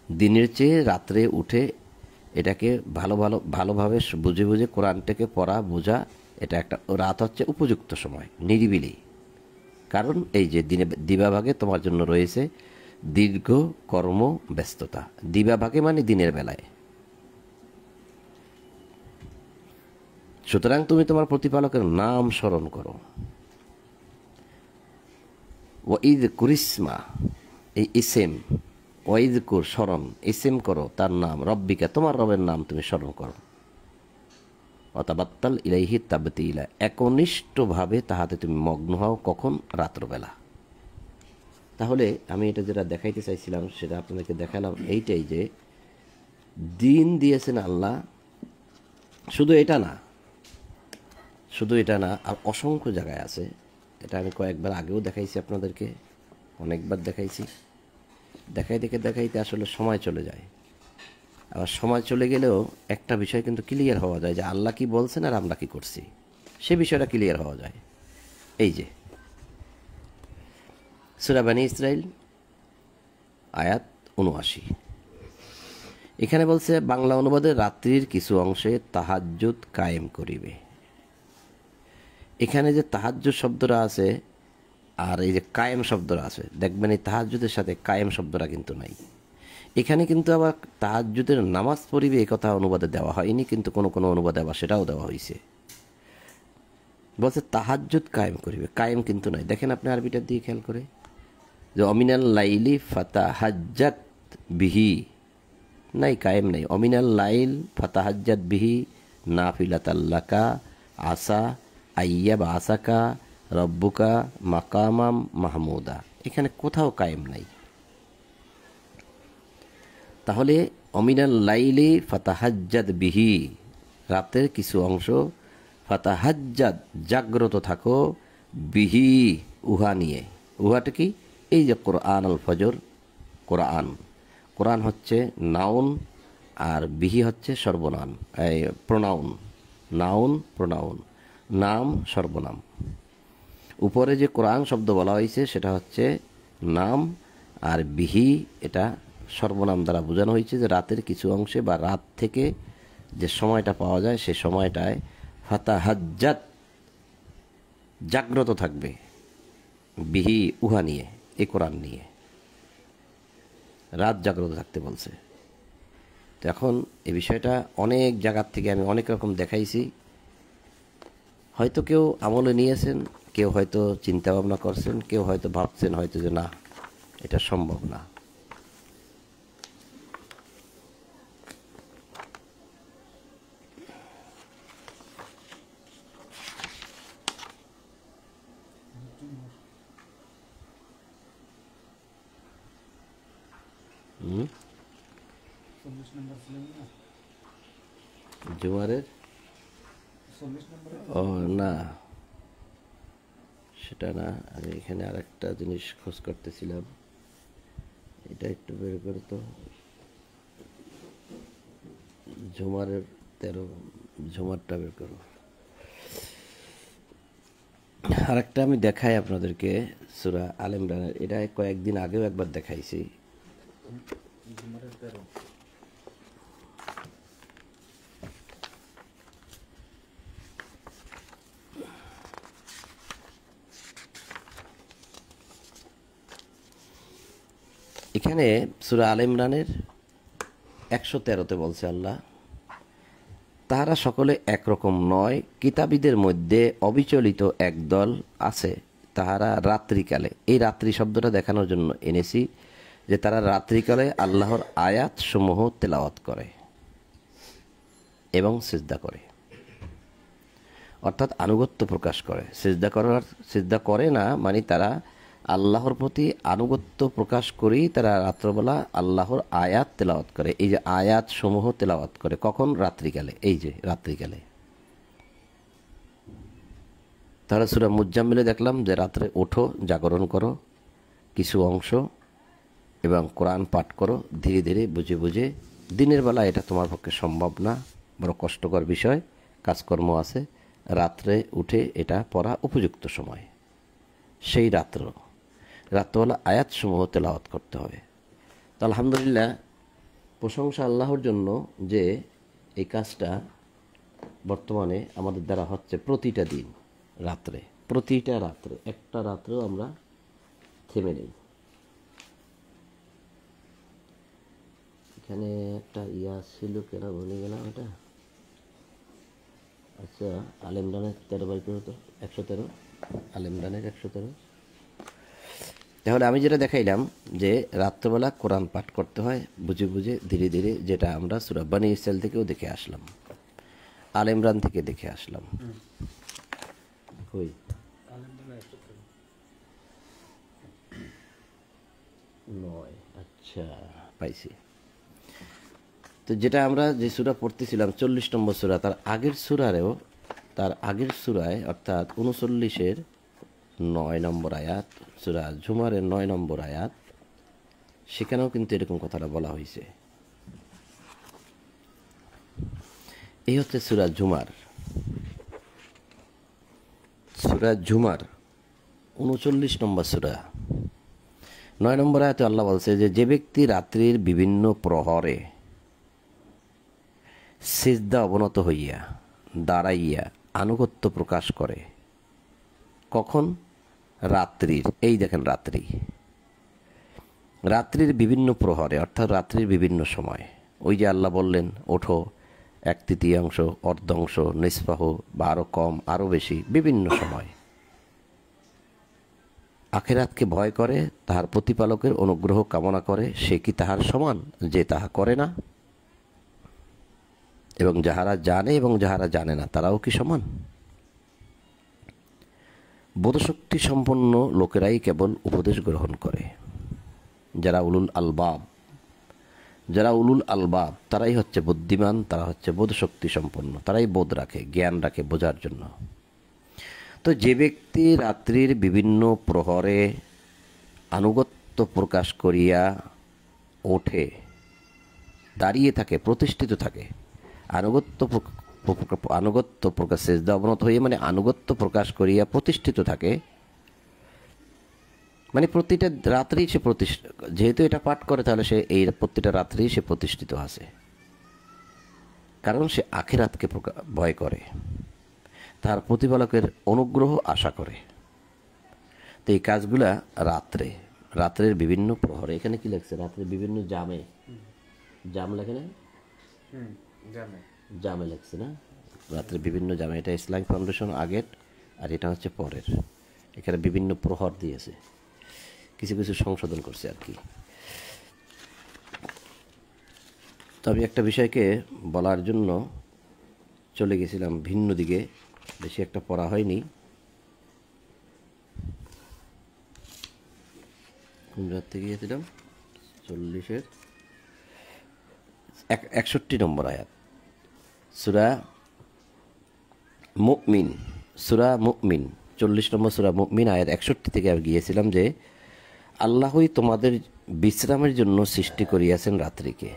দিনের চেয়ে রাত্রে উঠে এটাকে ভালোভাবে বুঝে বুঝে কোরআনটাকে পড়া বোঝা, এটা একটা রাত হচ্ছে উপযুক্ত সময়, নিরিবিলি। কারণ এই যে দিবাভাগে তোমার জন্য রয়েছে দীর্ঘ কর্ম ব্যস্ততা। দিবাভাগে মানে দিনের বেলায়। সুতরাং তুমি তোমার প্রতিপালকের নাম স্মরণ করো। ওয়াইদ কুরিসমা, এই ইসেম, ওয়াইদ কুর স্মরণ, ইসেম করো তার নাম, রব্বিকা তোমার রবের নাম তুমি স্মরণ করো। অতাবাত্তাল ইলাইহি তাবতিলা, একনিষ্ঠভাবে তাহাতে তুমি মগ্ন হও। কখন? রাত্রবেলা। তাহলে আমি এটা যেটা দেখাইতে চাইছিলাম সেটা আপনাদেরকে দেখালাম, এইটাই যে দিন দিয়েছেন আল্লাহ। শুধু এটা না, আর অসংখ্য জায়গায় আছে। এটা আমি কয়েকবার আগেও দেখাইছি আপনাদেরকে, অনেকবার দেখাইছি। দেখাইতে আসলে সময় চলে যায়। আবার সময় চলে গেলেও একটা বিষয় কিন্তু ক্লিয়ার হওয়া যায় যে আল্লাহ কি বলছেন আর আমরা কি করছি, সে বিষয়টা ক্লিয়ার হওয়া যায়। এই যে সূরা বনী ইসরাইল আয়াত ৭৯, এখানে বলছে বাংলা অনুবাদে রাত্রির কিছু অংশে তাহাজ্জুদ কায়েম করিবে। এখানে যে তাহাজ্জুদ শব্দটা আছে আর এই যে কায়েম শব্দটা আছে, দেখবেন এই তাহাজ্জুদের সাথে কায়েম শব্দটা কিন্তু নাই। এখানে কিন্তু আবার তাহাজ্জুদের নামাজ পড়িবে এই কথা অনুবাদে দেওয়া হয়নি, কিন্তু কোনো কোনো অনুবাদে আবার সেটাও দেওয়া হয়েছে। বলছে তাহাজ্জুদ কায়েম করিবে, কায়েম কিন্তু নাই। দেখেন আপনি আরবিটার দিকে খেয়াল করে, যে অমিনাল লাইলি ফাতাহাজ্জাত বিহি, নাই কায়েম নাই। অমিনাল লাইল ফাতাহাজ্জাত বিহি নাফিলাতাল্লাকা আসা আইয়াব আসাকা রব্বুকা মাকামাম মাহমুদা, এখানে কোথাও কায়েম নাই। তাহলে অমিনাল লাইলি ফাতাহাজ্জাত বিহি, রাতের কিছু অংশ, ফাতাহাজ্জাত জাগ্রত থাকো, বিহি উহা নিয়ে। উহাটা কি? এই যে কোরআন আল ফজর, কোরআন হচ্ছে নাউন আর বিহি হচ্ছে সর্বনাম, প্রোনাউন। নাউন প্রোনাউন, নাম সর্বনাম। উপরে যে কোরআন শব্দ বলা হয়েছে সেটা হচ্ছে নাম, আর বিহি এটা সর্বনাম দ্বারা বোঝানো হয়েছে যে রাতের কিছু অংশে বা রাত থেকে যে সময়টা পাওয়া যায় সে সময়টায় ফাতাহাজ্জাত জাগ্রত থাকবে, বিহি উহা নিয়ে, এই কোরআন নিয়ে রাত জাগ্রত থাকতে বলছে। তো এখন এই বিষয়টা অনেক জায়গার থেকে আমি অনেক রকম দেখাইছি, হয়তো কেউ আমলে নিয়েছেন, কেউ হয়তো চিন্তা ভাবনা করছেন, কেউ হয়তো ভাবছেন হয়তো যে না এটা সম্ভব না। হুম, জুমারের ও না, সেটা না। আমি এখানে আরেকটা জিনিস খোঁজ করতেছিলাম, এটা একটু বের করে তো। ঝুমারের 13, ঝুমারটা বের করো। আরেকটা আমি দেখাই আপনাদেরকে, সূরা আল ইমরানের। এটা কয়েকদিন আগেও একবার দেখাইছি। এখানে সূরা আল ইমরানের 113-তে বলছে আল্লাহ, তাহারা সকলে একরকম নয়, কিতাবীদের মধ্যে অবিচলিত একদল আছে, তাহারা রাত্রিকালে, এই রাত্রি শব্দটা দেখানোর জন্য এনেছি যে তারা রাত্রিকালে আল্লাহর আয়াত সমূহ তেলাওয়াত করে এবং সিজদা করে, অর্থাৎ আনুগত্য প্রকাশ করে। সিজদা করে না মানে তারা আল্লাহর প্রতি আনুগত্য প্রকাশ করেই তারা রাত্রবেলা আল্লাহর আয়াত তেলাওয়াত করে। এই যে আয়াত সমূহ তেলাওয়াত করে কখন? রাত্রিকালে। এই যে রাত্রিকালে। তাহলে সূরা মুজ্জাম্মিলে দেখলাম যে রাত্রে ওঠো, জাগরণ করো কিছু অংশ এবং কোরআন পাঠ করো ধীরে ধীরে, বুঝে বুঝে। দিনের বেলা এটা তোমার পক্ষে সম্ভব না, বড় কষ্টকর বিষয়, কাজকর্ম আছে। রাত্রে উঠে এটা পড়া উপযুক্ত সময়। সেই রাত্রবেলা আয়াতসমূহ তেলাওয়াত করতে হবে। তো আলহামদুলিল্লাহ, প্রশংসা আল্লাহর জন্য যে এই কাজটা বর্তমানে আমাদের দ্বারা হচ্ছে প্রতিটা দিন রাত্রে, প্রতিটা রাত্রে, একটা রাত্রেও আমরা থেমে নেই। এখানে একটা ছিল, কেন ভুলে গেলাম এটা। আচ্ছা, আল ইমরানের 13 বাই করো তো, 113, আল ইমরানের 113। তাহলে আমি যেটা দেখাইলাম যে রাত্রবেলা কোরআন পাঠ করতে হয় বুঝে বুঝে, ধীরে ধীরে, যেটা আমরা সূরা বনী ইসরাঈল থেকেও দেখে আসলাম, আল ইমরান থেকে দেখে আসলাম। কই নয়, আচ্ছা পাইছি। তো যেটা আমরা যে সূরা পড়তেছিলাম 40 নম্বর সূরা, তার আগের সূরায় অর্থাৎ 39-এর 9 নম্বর আয়াত, সূরা জুমারের 9 নম্বর আয়াত, সেখানেও কিন্তু এরকম কথাটা বলা হয়েছে। এই হচ্ছে সূরা জুমার। সূরা জুমার 39 নম্বর সূরা 9 নম্বর আয়াতে আল্লাহ বলছে যে ব্যক্তি রাত্রির বিভিন্ন প্রহরে সিজদা অবনত হইয়া দাঁড়াইয়া আনুগত্য প্রকাশ করে। কখন? রাত্রির। এই দেখেন, রাত্রির বিভিন্ন প্রহরে, অর্থাৎ রাত্রির বিভিন্ন সময়। ওই যে আল্লাহ বললেন ওঠো, 1/3, অর্ধাংশ, নিসফাহ, বা আরও কম, আরও বেশি, বিভিন্ন সময়। আখিরাতকে ভয় করে, তাহার প্রতিপালকের অনুগ্রহ কামনা করে, সে কি তাহার সমান যে তাহা করে না? এবং যাহারা জানে এবং যাহারা জানে না তারাও কি সমান? বোধশক্তি সম্পন্ন লোকেরাই কেবল উপদেশ গ্রহণ করে। যারা উলুল আলবাব তারাই হচ্ছে বুদ্ধিমান, তারা হচ্ছে বোধশক্তি সম্পন্ন, তারাই বোধ রাখে, জ্ঞান রাখে বোঝার জন্য। তো যে ব্যক্তি রাত্রির বিভিন্ন প্রহরে আনুগত্য প্রকাশ করিয়া ওঠে, দাঁড়িয়ে থাকে, প্রতিষ্ঠিত থাকে, আনুগত্য প্রকাশ, সিজদা অবনত হয়ে মানে আনুগত্য প্রকাশ করিয়া প্রতিষ্ঠিত থাকে, মানে প্রতিটা রাত্রেই সে যেহেতু এটা পাঠ করে, তাহলে সে এই প্রতিটা রাত্রেই সে প্রতিষ্ঠিত আছে, কারণ সে আখিরাতকে ভয় করে, তার প্রতিপালকের অনুগ্রহ আশা করে। তো এই কাজগুলা রাত্রের বিভিন্ন প্রহরে। এখানে কি লেখছে? রাত্রের বিভিন্ন জাম লেখে না, জামে লেখছে না, রাত্রে বিভিন্ন জামে। এটা ইসলামিক ফাউন্ডেশন আগের, আর এটা হচ্ছে পরের। এখানে বিভিন্ন প্রহর দিয়েছে, কিছু কিছু সংশোধন করছে আর কি। তো আমি একটা বিষয়কে বলার জন্য চলে গেছিলাম ভিন্ন দিকে, বেশি একটা পড়া হয়নি। কোন রাত থেকে গিয়েছিলাম? 40-এর 61 নম্বর আয়াত, সূরা মুমিন, সূরা মুমিন 40 নম্বর সূরা মুমিন আয়াত 61 থেকে আমি গিয়েছিলাম যে আল্লাহই তোমাদের বিশ্রামের জন্য সৃষ্টি করিয়াছেন রাত্রিকে,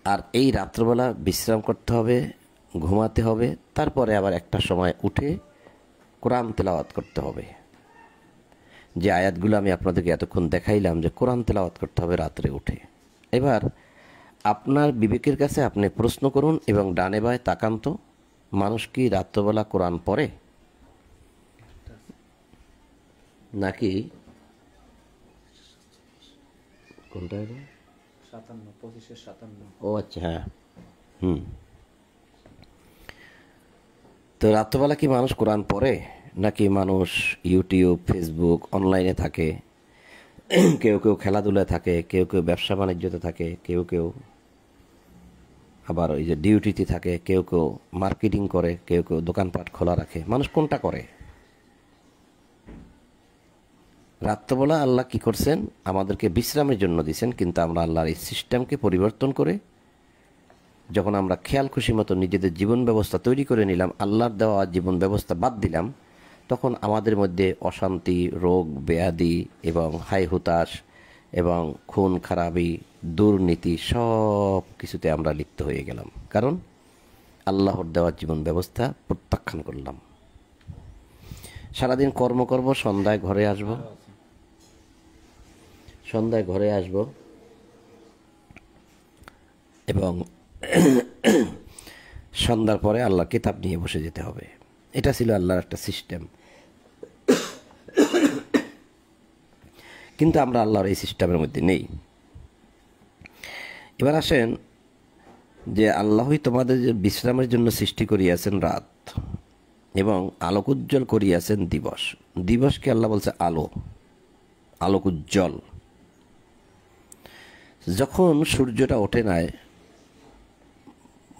আর এই রাত্রবেলা বিশ্রাম করতে হবে, ঘুমাতে হবে, তারপরে আবার একটা সময় উঠে কোরআন তেলাওয়াত করতে হবে। যে আয়াতগুলো আমি আপনাদেরকে এতক্ষণ দেখাইলাম যে কোরআন তেলাওয়াত করতে হবে রাত্রে উঠে। এবার আপনার বিবেকের কাছে আপনি প্রশ্ন করুন এবং ডানে বায়ে তাকান তো, মানুষ কি রাত্রবেলা কোরআন পড়ে নাকি? কোনটা? 57 ও আচ্ছা, হ্যাঁ, তো রাত্রবেলা কি মানুষ কোরআন পড়ে নাকি মানুষ ইউটিউব, ফেসবুক, অনলাইনে থাকে? কেউ কেউ খেলাধুলায় থাকে, কেউ কেউ ব্যবসা বাণিজ্যতে থাকে, কেউ কেউ আবার ওই যে ডিউটিতে থাকে, কেউ কেউ মার্কেটিং করে, কেউ কেউ দোকানপাট খোলা রাখে। মানুষ কোনটা করে? রাত্রবেলা আল্লাহ কি করছেন? আমাদেরকে বিশ্রামের জন্য দিয়েছেন, কিন্তু আমরা আল্লাহর এই সিস্টেমকে পরিবর্তন করে যখন আমরা খেয়াল খুশি মতো নিজেদের জীবন ব্যবস্থা তৈরি করে নিলাম, আল্লাহর দেওয়া জীবন ব্যবস্থা বাদ দিলাম, তখন আমাদের মধ্যে অশান্তি, রোগ ব্যাধি এবং হাই হুতাশ এবং খুন খারাপি, দুর্নীতি সব কিছুতে আমরা লিপ্ত হয়ে গেলাম। কারণ আল্লাহর দেওয়া জীবন ব্যবস্থা প্রত্যাখ্যান করলাম। সারাদিন কর্ম করব, সন্ধ্যায় ঘরে আসব, এবং সন্ধ্যার পরে আল্লাহর কিতাব নিয়ে বসে যেতে হবে। এটা ছিল আল্লাহর একটা সিস্টেম। কিন্তু আমরা আল্লাহর এই সিস্টেমের মধ্যে নেই। এবার আসেন যে আল্লাহই তোমাদের বিশ্রামের জন্য সৃষ্টি করিয়াছেন রাত এবং আলোক উজ্জ্বল করিয়াছেন দিবস। দিবসকে আল্লাহ বলছে আলো, আলোক উজ্জ্বল। যখন সূর্যটা ওঠে নেয়,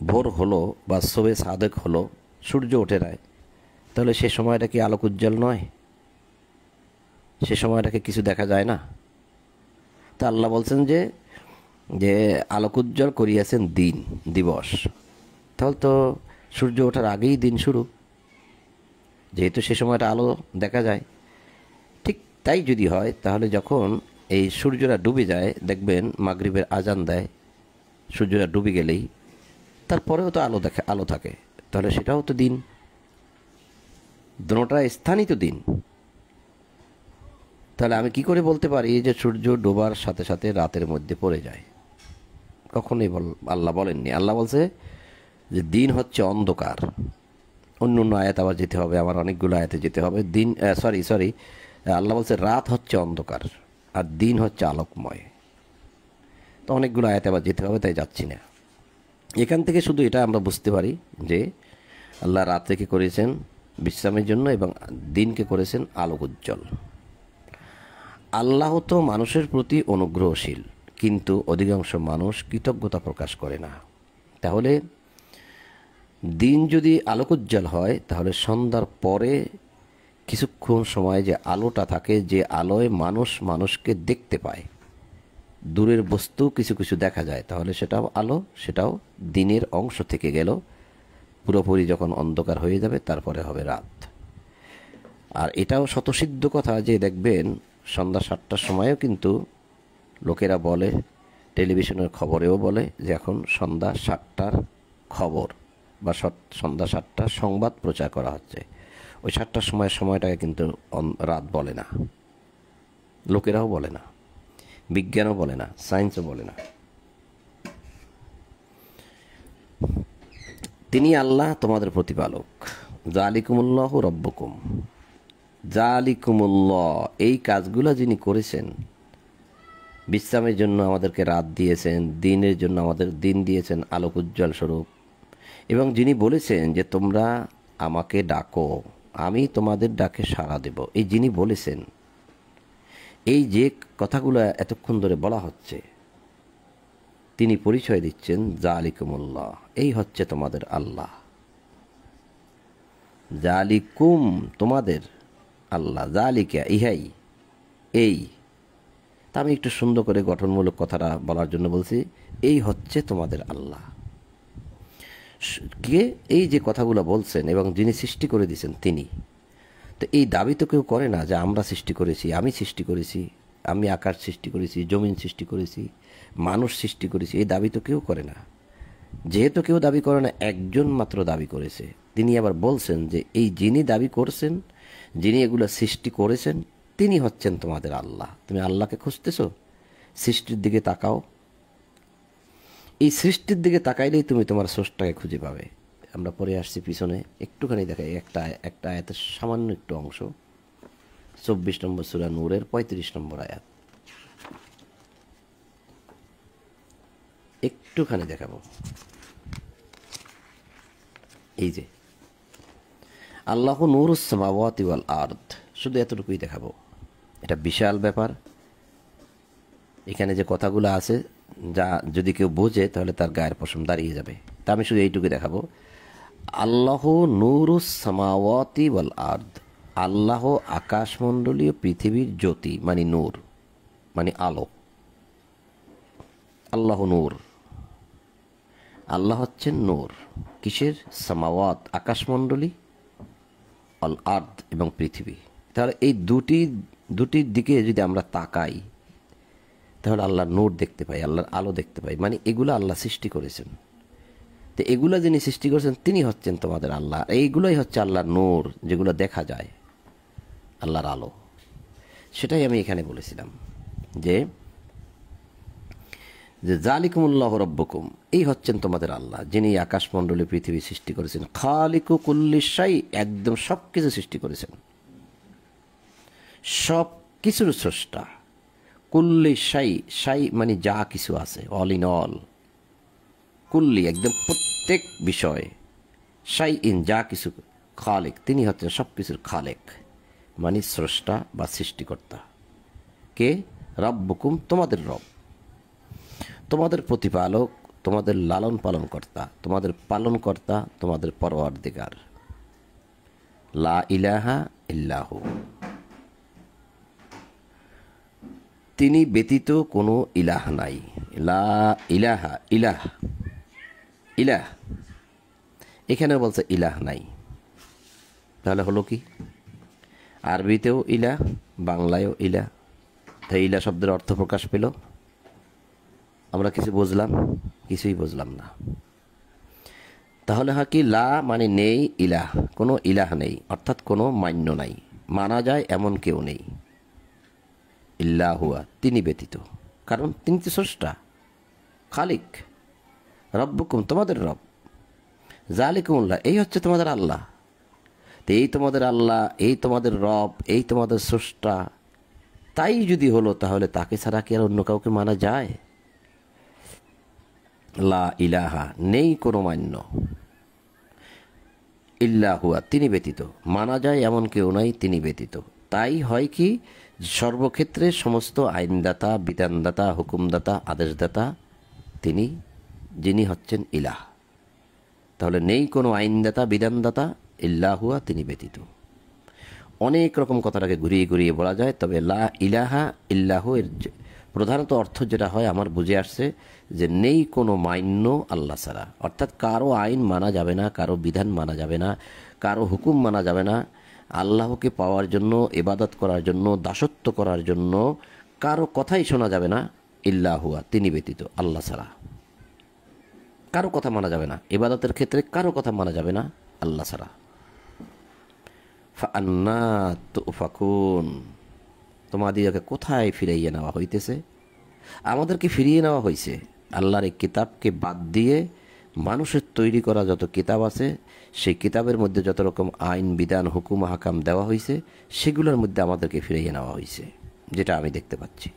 ভোর হলো বা শোবে সাদেক হলো, সূর্য ওঠে নেয়, তাহলে সে সময়টা কি আলোক উজ্জ্বল নয়? সে সময়টাকে কিছু দেখা যায় না? তা আল্লাহ বলছেন যে যে আলোক উজ্জ্বল করিয়াছেন দিন, দিবস। তাহলে তো সূর্য ওঠার আগেই দিন শুরু, যেহেতু সে সময়টা আলো দেখা যায়। ঠিক তাই যদি হয়, তাহলে যখন এই সূর্যটা ডুবে যায়, দেখবেন মাগরিবের আজান দেয়, সূর্যটা ডুবে গেলেই তারপরেও তো আলো থাকে, তাহলে সেটাও তো দিন। দুটোটা স্থানই তো দিন। তাহলে আমি কি করে বলতে পারি যে সূর্য ডোবার সাথে সাথে রাতের মধ্যে পড়ে যায়? কখনোই আল্লাহ বলেননি। আল্লাহ বলছে যে দিন হচ্ছে অন্ধকার। অন্য অন্য আয়াত আবার যেতে হবে, আমার অনেকগুলো আয়াতে যেতে হবে। দিন সরি আল্লাহ বলছে রাত হচ্ছে অন্ধকার আর দিন হচ্ছে আলোকময়। তো অনেকগুলো আয়াতে আবার যেতে হবে, তাই যাচ্ছি না। এখান থেকে শুধু এটা আমরা বুঝতে পারি যে আল্লাহ রাতকে করেছেন বিশ্রামের জন্য এবং দিনকে করেছেন আলোক উজ্জ্বল। আল্লাহ তো মানুষের প্রতি অনুগ্রহশীল, কিন্তু অধিকাংশ মানুষ কৃতজ্ঞতা প্রকাশ করে না। তাহলে দিন যদি আলোক উজ্জ্বল হয়, তাহলে সন্ধ্যার পরে কিছুক্ষণ সময় যে আলোটা থাকে, যে আলোয় মানুষকে দেখতে পায়, দূরের বস্তু কিছু কিছু দেখা যায়, তাহলে সেটাও আলো, সেটাও দিনের অংশ থেকে গেল। পুরোপুরি যখন অন্ধকার হয়ে যাবে, তারপরে হবে রাত। আর এটাও শতসিদ্ধ কথা যে দেখবেন সন্ধ্যা 7টার সময়ও কিন্তু লোকেরা বলে, টেলিভিশনের খবরেও বলে যে এখন সন্ধ্যা 7টার খবর বা সন্ধ্যা 7টার সংবাদ প্রচার করা হচ্ছে। ওই 7টার সময়টাকে কিন্তু রাত বলে না, লোকেরাও বলে না, বিজ্ঞানও বলে না, সায়েন্সও বলে না। তিনি আল্লাহ তোমাদের প্রতিপালক। জালিকুমুল্লাহু রব্বুকুম, জালিকুমুল্লাহ, এই কাজগুলো যিনি করেছেন, বিশ্রামের জন্য আমাদেরকে রাত দিয়েছেন, দিনের জন্য আমাদের দিন দিয়েছেন আলোক উজ্জ্বল স্বরূপ, এবং যিনি বলেছেন যে তোমরা আমাকে ডাকো, আমি তোমাদের ডাকে সাড়া দেব, এই যিনি বলেছেন, এই যে কথাগুলো এতক্ষণ ধরে বলা হচ্ছে, তিনি পরিচয় দিচ্ছেন জালিকুমুল্লাহ, এই হচ্ছে তোমাদের আল্লাহ। জালিকুম, তোমাদের আল্লাহ, জালিকা, ইহাই, এই তা আমি একটু সুন্দর করে গঠনমূলক কথাটা বলার জন্য বলছি, এই হচ্ছে তোমাদের আল্লাহ। কে? এই যে কথাগুলো বলছেন এবং যিনি সৃষ্টি করে দিয়েছেন তিনি। তো এই দাবি তো কেউ করে না যে আমরা সৃষ্টি করেছি, আমি সৃষ্টি করেছি, আমি আকাশ সৃষ্টি করেছি, জমিন সৃষ্টি করেছি, মানুষ সৃষ্টি করেছি, এই দাবি তো কেউ করে না। যেহেতু কেউ দাবি করে না, একজন মাত্র দাবি করেছে। তিনি আবার বলছেন যে এই যিনি দাবি করছেন, যিনি এগুলো সৃষ্টি করেছেন, তিনি হচ্ছেন তোমাদের আল্লাহ। তুমি আল্লাহকে খুঁজতেছো? সৃষ্টির দিকে তাকাও। এই সৃষ্টির দিকে তাকাইলেই তুমি তোমার স্রষ্টাকে খুঁজে পাবে। আমরা পরে আসছি পিছনে, একটুখানি দেখাই একটা আয়াতের সামান্য একটু অংশ, 24 নম্বর সূরা নূরের 35 নম্বর আয়াত, একটুখানি দেখাবো। এই যে আল্লাহু নূরুস সামাওয়াতি ওয়াল আরদ, শুধু এতটুকুই দেখাবো। এটা বিশাল ব্যাপার। এখানে যে কথাগুলো আছে, যা যদি কেউ বোঝে তাহলে তার গায়ের পশম দাঁড়িয়ে যাবে। তা আমি শুধু এইটুকু দেখাবো। আল্লাহু নূরুস সামাওয়াতি ওয়াল আরদ, আল্লাহ আকাশমণ্ডলীয় পৃথিবীর জ্যোতি, মানে নূর, মানে আলো। আল্লাহ নূর, আল্লাহ হচ্ছেন নূর। কিসের? সামাওয়াত, আকাশমণ্ডলী, আল আর্দ, এবং পৃথিবী। তাহলে এই দুটির দিকে যদি আমরা তাকাই তাহলে আল্লাহর নূর দেখতে পাই, আল্লাহর আলো দেখতে পাই, মানে এগুলো আল্লাহ সৃষ্টি করেছেন। তো এগুলো যিনি সৃষ্টি করেছেন তিনি হচ্ছেন তোমাদের আল্লাহ। এইগুলোই হচ্ছে আল্লাহর নূর, যেগুলো দেখা যায়, আল্লাহর আলো। সেটাই আমি এখানে বলেছিলাম যে জালিকুমুল্লাহ রব্বুকুম, এই হচ্ছেন তোমাদের আল্লাহ, যিনি আকাশমণ্ডলী পৃথিবী সৃষ্টি করেছেন। খালিকু কুল্লি শাই, একদম সব কিছু সৃষ্টি করেছেন, সব কিছুর স্রষ্টা। কুল্লি শাই, শাই মানে যা কিছু আছে, অল ইন অল। কুল্লি একদম প্রত্যেক বিষয়, শাই ইন যা কিছু, খালেক তিনি হচ্ছেন সব কিছুর খালেক, মানে স্রষ্টা বা সৃষ্টিকর্তা। কে? রব্বুকুম, তোমাদের রব, তোমাদের প্রতিপালক, তোমাদের লালন পালন কর্তা, তোমাদের পালনকর্তা, তোমাদের পরওয়ারদিগার। লা ইলাহা ইল্লাহু, তিনি ব্যতীত কোনো ইলাহ নাই। লা ইলাহা, ইলাহ, ইলাহ, এখানে বলছে ইলাহ নাই। তাহলে হলো কি? আরবিতেও ইলাহ, বাংলায়ও ইলাহ। তাই ইলাহ শব্দের অর্থ প্রকাশ পেল। আমরা কিছু বুঝলাম? কিছুই বুঝলাম না। তাহলে হয় কি? লা মানে নেই, ইলাহ কোনো ইলাহ নেই, অর্থাৎ কোনো মান্য নাই, মানা যায় এমন কেউ নেই। ইল্লাহুয়া, তিনি ব্যতীত, কারণ তিনি তো স্রষ্টা, খালিক। রব্বুকুম, তোমাদের রব। জালিকুমুল্লাহ, এই হচ্ছে তোমাদের আল্লাহ। তো এই তোমাদের আল্লাহ, এই তোমাদের রব, এই তোমাদের স্রষ্টা, তাই যদি হলো তাহলে তাকে ছাড়া কি আর অন্য কাউকে মানা যায়? লা ইলাহা, নেই কোনো মান্য, ইল্লাহুয়া, তিনি ব্যতীত, মানা যায় এমন কেউ নাই তিনি ব্যতীত। তাই হয় কি? সর্বক্ষেত্রে সমস্ত আইনদাতা, বিধানদাতা, হুকুমদাতা, আদেশদাতা তিনি, যিনি হচ্ছেন ইলাহ। তাহলে নেই কোনো আইনদাতা, বিধানদাতা, ইল্লাহুয়া, তিনি ব্যতীত। অনেক রকম কথাটাকে ঘুরিয়ে ঘুরিয়ে বলা যায়, তবে লা ইলাহা ইল্লাহু এর প্রধানত অর্থ যেটা হয় আমার বুঝে আসছে যে নেই কোনো মান্য আল্লাহ ছাড়া, অর্থাৎ কারো আইন মানা যাবে না, কারো বিধান মানা যাবে না, কারো হুকুম মানা যাবে না। আল্লাহকে পাওয়ার জন্য, ইবাদত করার জন্য, দাসত্ব করার জন্য কারো কথাই শোনা যাবে না ইল্লাহুয়া, তিনি ব্যতীত, আল্লাহ ছাড়া কারো কথা মানা যাবে না। ইবাদতের ক্ষেত্রে কারো কথা মানা যাবে না আল্লাহ ছাড়া। ফাআন্না তুফাকুন, তোমাদিগকে কোথায় ফিরাইয়ে নেওয়া হইতেছে? আমাদেরকে ফিরিয়ে নেওয়া হয়েছে আল্লাহর এই কিতাবকে বাদ দিয়ে। মানুষের তৈরি করা যত কিতাব আছে, সেই কিতাবের মধ্যে যত রকম আইন, বিধান, হুকুম, হাকাম দেওয়া হয়েছে, সেগুলোর মধ্যে আমাদেরকে ফিরিয়ে নেওয়া হয়েছে, যেটা আমি দেখতে পাচ্ছি।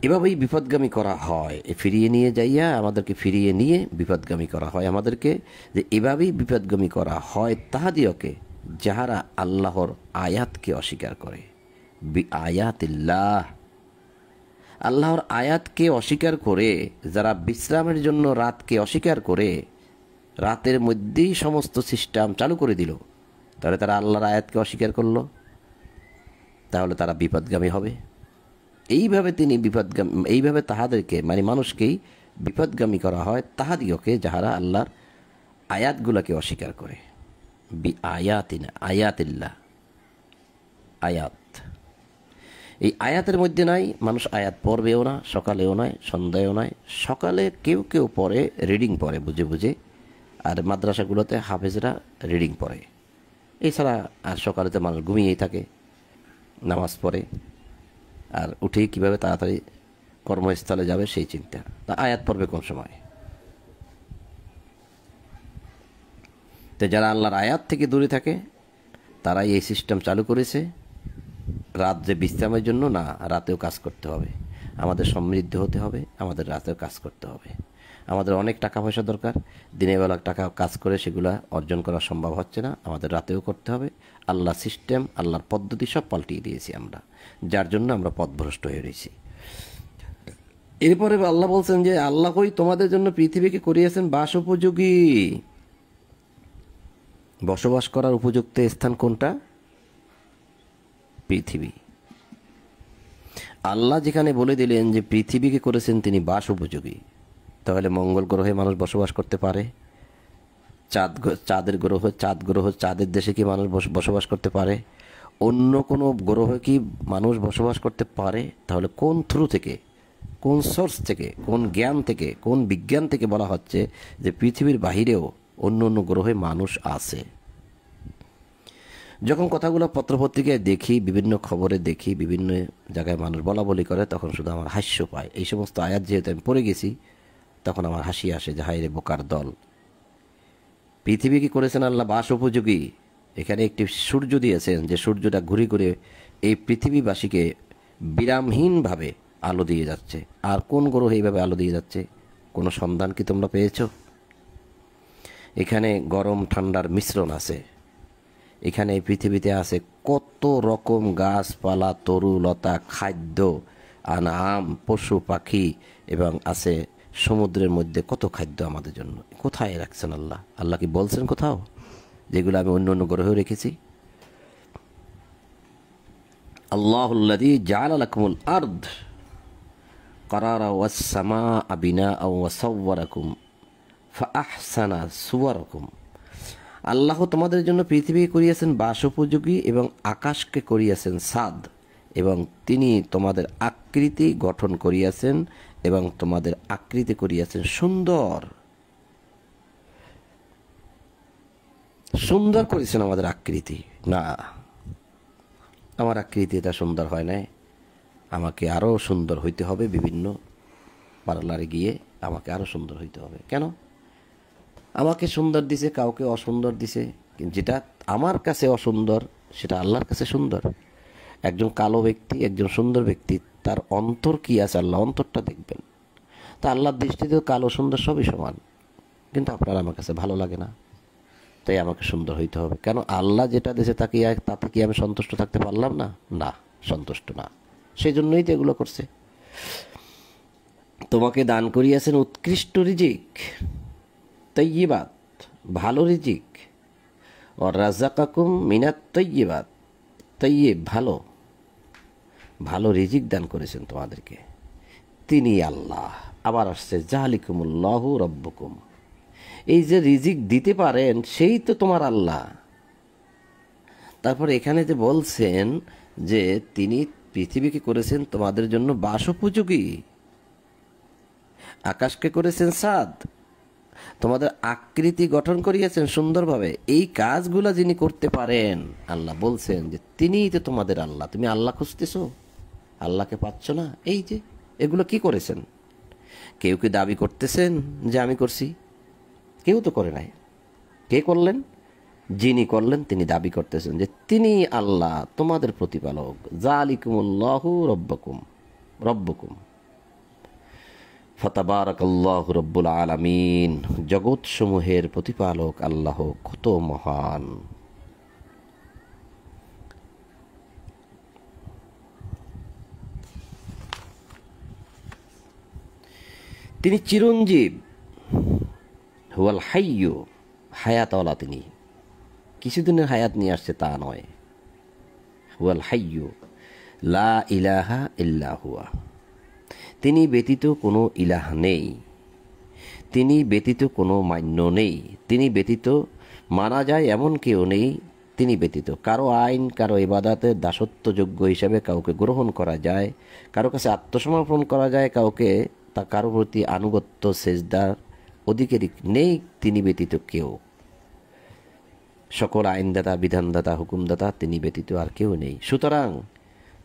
এভাবেই বিপদগামী করা হয়, ফিরিয়ে নিয়ে যাইয়া আমাদেরকে ফিরিয়ে নিয়ে বিপদগামী করা হয় আমাদেরকে। যে এভাবেই বিপদগামী করা হয় তাহাদিওকে, যাহারা আল্লাহর আয়াতকে অস্বীকার করে। বি আয়াতিল্লাহ, আল্লাহর আয়াতকে অস্বীকার করে, যারা বিশ্রামের জন্য রাতকে অস্বীকার করে, রাতের মধ্যেই সমস্ত সিস্টেম চালু করে দিল, তাহলে তারা আল্লাহর আয়াতকে অস্বীকার করলো, তাহলে তারা বিপদগামী হবে। এইভাবে তিনি বিপদগামী, এইভাবে তাহাদেরকে মানে মানুষকেই বিপদগামী করা হয়, তাহাদিওকে যাহারা আল্লাহর আয়াতগুলোকে অস্বীকার করে। বি আয়াতিনা, আয়াতিল্লাহ, আয়াত, এই আয়াতের মধ্যে নাই মানুষ আয়াত পড়বেও না, সকালেও নয়, সন্ধ্যায়ও নয়। সকালে কেউ কেউ পড়ে, রিডিং পড়ে বুঝে বুঝে, আর মাদ্রাসাগুলোতে হাফেজরা রিডিং পড়ে। এছাড়া আর সকালেতে মানুষ ঘুমিয়েই থাকে, নামাজ পড়ে, আর উঠেই কীভাবে তাড়াতাড়ি কর্মস্থলে যাবে সেই চিন্তা। তা আয়াত পড়বে কোন সময়? তো যারা আল্লাহর আয়াত থেকে দূরে থাকে তারাই এই সিস্টেম চালু করেছে, রাত যে বিশ্রামের জন্য না, রাতেও কাজ করতে হবে, আমাদের সমৃদ্ধ হতে হবে, আমাদের রাতেও কাজ করতে হবে। আমাদের অনেক টাকা পয়সা দরকার, দিনের বেলা টাকা কাজ করে সেগুলা অর্জন করা সম্ভব হচ্ছে না, আমাদের রাতেও করতে হবে। আল্লাহ সিস্টেম, আল্লাহর পদ্ধতি সব পাল্টিয়ে দিয়েছি আমরা, যার জন্য আমরা পথভ্রষ্ট হয়ে রয়েছি। এরপরে আল্লাহ বলছেন যে আল্লাহ কই তোমাদের জন্য পৃথিবীকে করিয়েছেন বাস উপযোগী। বসবাস করার উপযুক্ত স্থান কোনটা? পৃথিবী। আল্লাহ যেখানে বলে দিলেন যে পৃথিবীকে করেছেন তিনি বাস উপযোগী, তাহলে মঙ্গল গ্রহে মানুষ বসবাস করতে পারে? চাঁদের গ্রহ, চাঁদের দেশে কি মানুষ বসবাস করতে পারে? অন্য কোনো গ্রহে কি মানুষ বসবাস করতে পারে? তাহলে কোন থ্রু থেকে, কোন সোর্স থেকে, কোন জ্ঞান থেকে, কোন বিজ্ঞান থেকে বলা হচ্ছে যে পৃথিবীর বাহিরেও অন্য অন্য গ্রহে মানুষ আছে? যখন কথাগুলো পত্রপত্রিকায় দেখি, বিভিন্ন খবরে দেখি, বিভিন্ন জায়গায় মানুষ বলা বলি করে, তখন শুধু আমার হাস্য পায়। এই সমস্ত আয়াত যেহেতু আমি পড়ে গেছি, তখন আমার হাসি আসে যে হায় রে বোকার দল। পৃথিবী কি করেছেন আল্লাহ বাস উপযোগী? এখানে একটি সূর্য দিয়েছেন, যে সূর্যটা ঘুরে ঘুরে এই পৃথিবীবাসীকে বিরামহীনভাবে আলো দিয়ে যাচ্ছে। আর কোন গ্রহে এইভাবে আলো দিয়ে যাচ্ছে? কোনো সন্ধান কি তোমরা পেয়েছো? এখানে গরম ঠান্ডার মিশ্রণ আছে। এখানে এই পৃথিবীতে আছে কত রকম গাছপালা, তরু লতা, খাদ্য, আনাম, পশু পাখি, এবং আছে সমুদ্রের মধ্যে কত খাদ্য আমাদের জন্য। কোথায় রাখছেন আল্লাহ? আল্লাহ কি বলছেন কোথাও যেগুলো আমি অন্য অন্য গ্রহেও রেখেছি? আল্লাহুল্লাযী জাআলা লাকুমুল আরদ ক্বারারা ওয়াস সামাআ বিনাআ ওয়া সাওয়ারাকুম ফাআহসানা সুওয়ারাকুম। আল্লাহ তোমাদের জন্য পৃথিবী করিয়াছেন বাস উপযোগী এবং আকাশকে করিয়াছেন ছাদ, এবং তিনি তোমাদের আকৃতি গঠন করিয়াছেন এবং তোমাদের আকৃতি করিয়াছেন সুন্দর। সুন্দর করেছেন আমাদের আকৃতি না, আমার আকৃতি এটা সুন্দর হয় নাই, আমাকে আরও সুন্দর হইতে হবে। বিভিন্ন পার্লারে গিয়ে আমাকে আরও সুন্দর হইতে হবে। কেন? আমাকে সুন্দর দিছে, কাউকে অসুন্দর দিছে। যেটা আমার কাছে অসুন্দর সেটা আল্লাহর কাছে সুন্দর। একজন কালো ব্যক্তি, একজন সুন্দর ব্যক্তি, তার অন্তর কি আছে আল্লাহ অন্তরটা দেখবেন। তা আল্লাহর দৃষ্টিতে কালো সুন্দর সবই সমান, কিন্তু আপনার আমার কাছে ভালো লাগে না, তাই আমাকে সুন্দর হইতে হবে। কেন? আল্লাহ যেটা দিয়েছে তাতে কি আমি সন্তুষ্ট থাকতে পারলাম না? না, সন্তুষ্ট না। সেই জন্যই তো এগুলো করছে। তোমাকে দান করিয়াছেন উৎকৃষ্ট রিজিক, তৈয়িবাত, ভালো রিজিক। ও রাযাকাকুম মিনাত তৈয়িবাত, তৈয়িব ভালো, ভালো রিজিক দান করেছেন তোমাদেরকে, তিনি আল্লাহ। আবার আসছে যালিকুমুল্লাহু রব্বুকুম, এই যে রিজিক দিতে পারেন সেই তো তোমার আল্লাহ। তারপর এখানে যে বলছেন যে তিনি পৃথিবীকে করেছেন তোমাদের জন্য বাস উপযোগী, আকাশকে করেছেন ছাদ, তোমাদের আকৃতি গঠন করিয়েছেন সুন্দরভাবে। এই কাজগুলা যিনি করতে পারেন, আল্লাহ বলছেন যে তিনিই তো তোমাদের আল্লাহ। তুমি আল্লাহ খুঁজতেছো, আল্লাহকে পাচ্ছ না। এই যে এগুলো কি করেছেন? কেউ কি দাবি করতেছেন যে আমি করছি? কেউ তো করে নাই। কে করলেন? যিনি করলেন তিনি দাবি করতেছেন যে তিনি আল্লাহ তোমাদের প্রতিপালক। যালিকুমুল্লাহু রব্বুকুম, রব্বুকুম ফাতাবারাকাল্লাহু রব্বুল আলামিন। জগৎ সমূহের প্রতিপালক আল্লাহ কত মহান। তিনি চিরঞ্জীব, হুয়াল হাইয়্যু, হায়াতওয়ালা। তিনি কিছুদিনের হায়াত নিয়ে আসছে তা নয়। হুয়াল হাইয়্যু লা ইলাহা ইল্লা হুয়া, তিনি ব্যতীত কোনো ইলাহ নেই, তিনি ব্যতীত কোনো মান্য নেই, তিনি ব্যতীত মানা যায় এমন কেউ নেই, তিনি ব্যতীত কারো আইন, কারো ইবাদতের দাসত্বযোগ্য হিসাবে কাউকে গ্রহণ করা যায়, কারো কাছে আত্মসমর্পণ করা যায়, কারো প্রতি আনুগত্য সেজদার অধিকারী নেই তিনি ব্যতীত কেউ। সকল আইনদাতা, বিধানদাতা, হুকুমদাতা তিনি ব্যতীত আর কেউ নেই। সুতরাং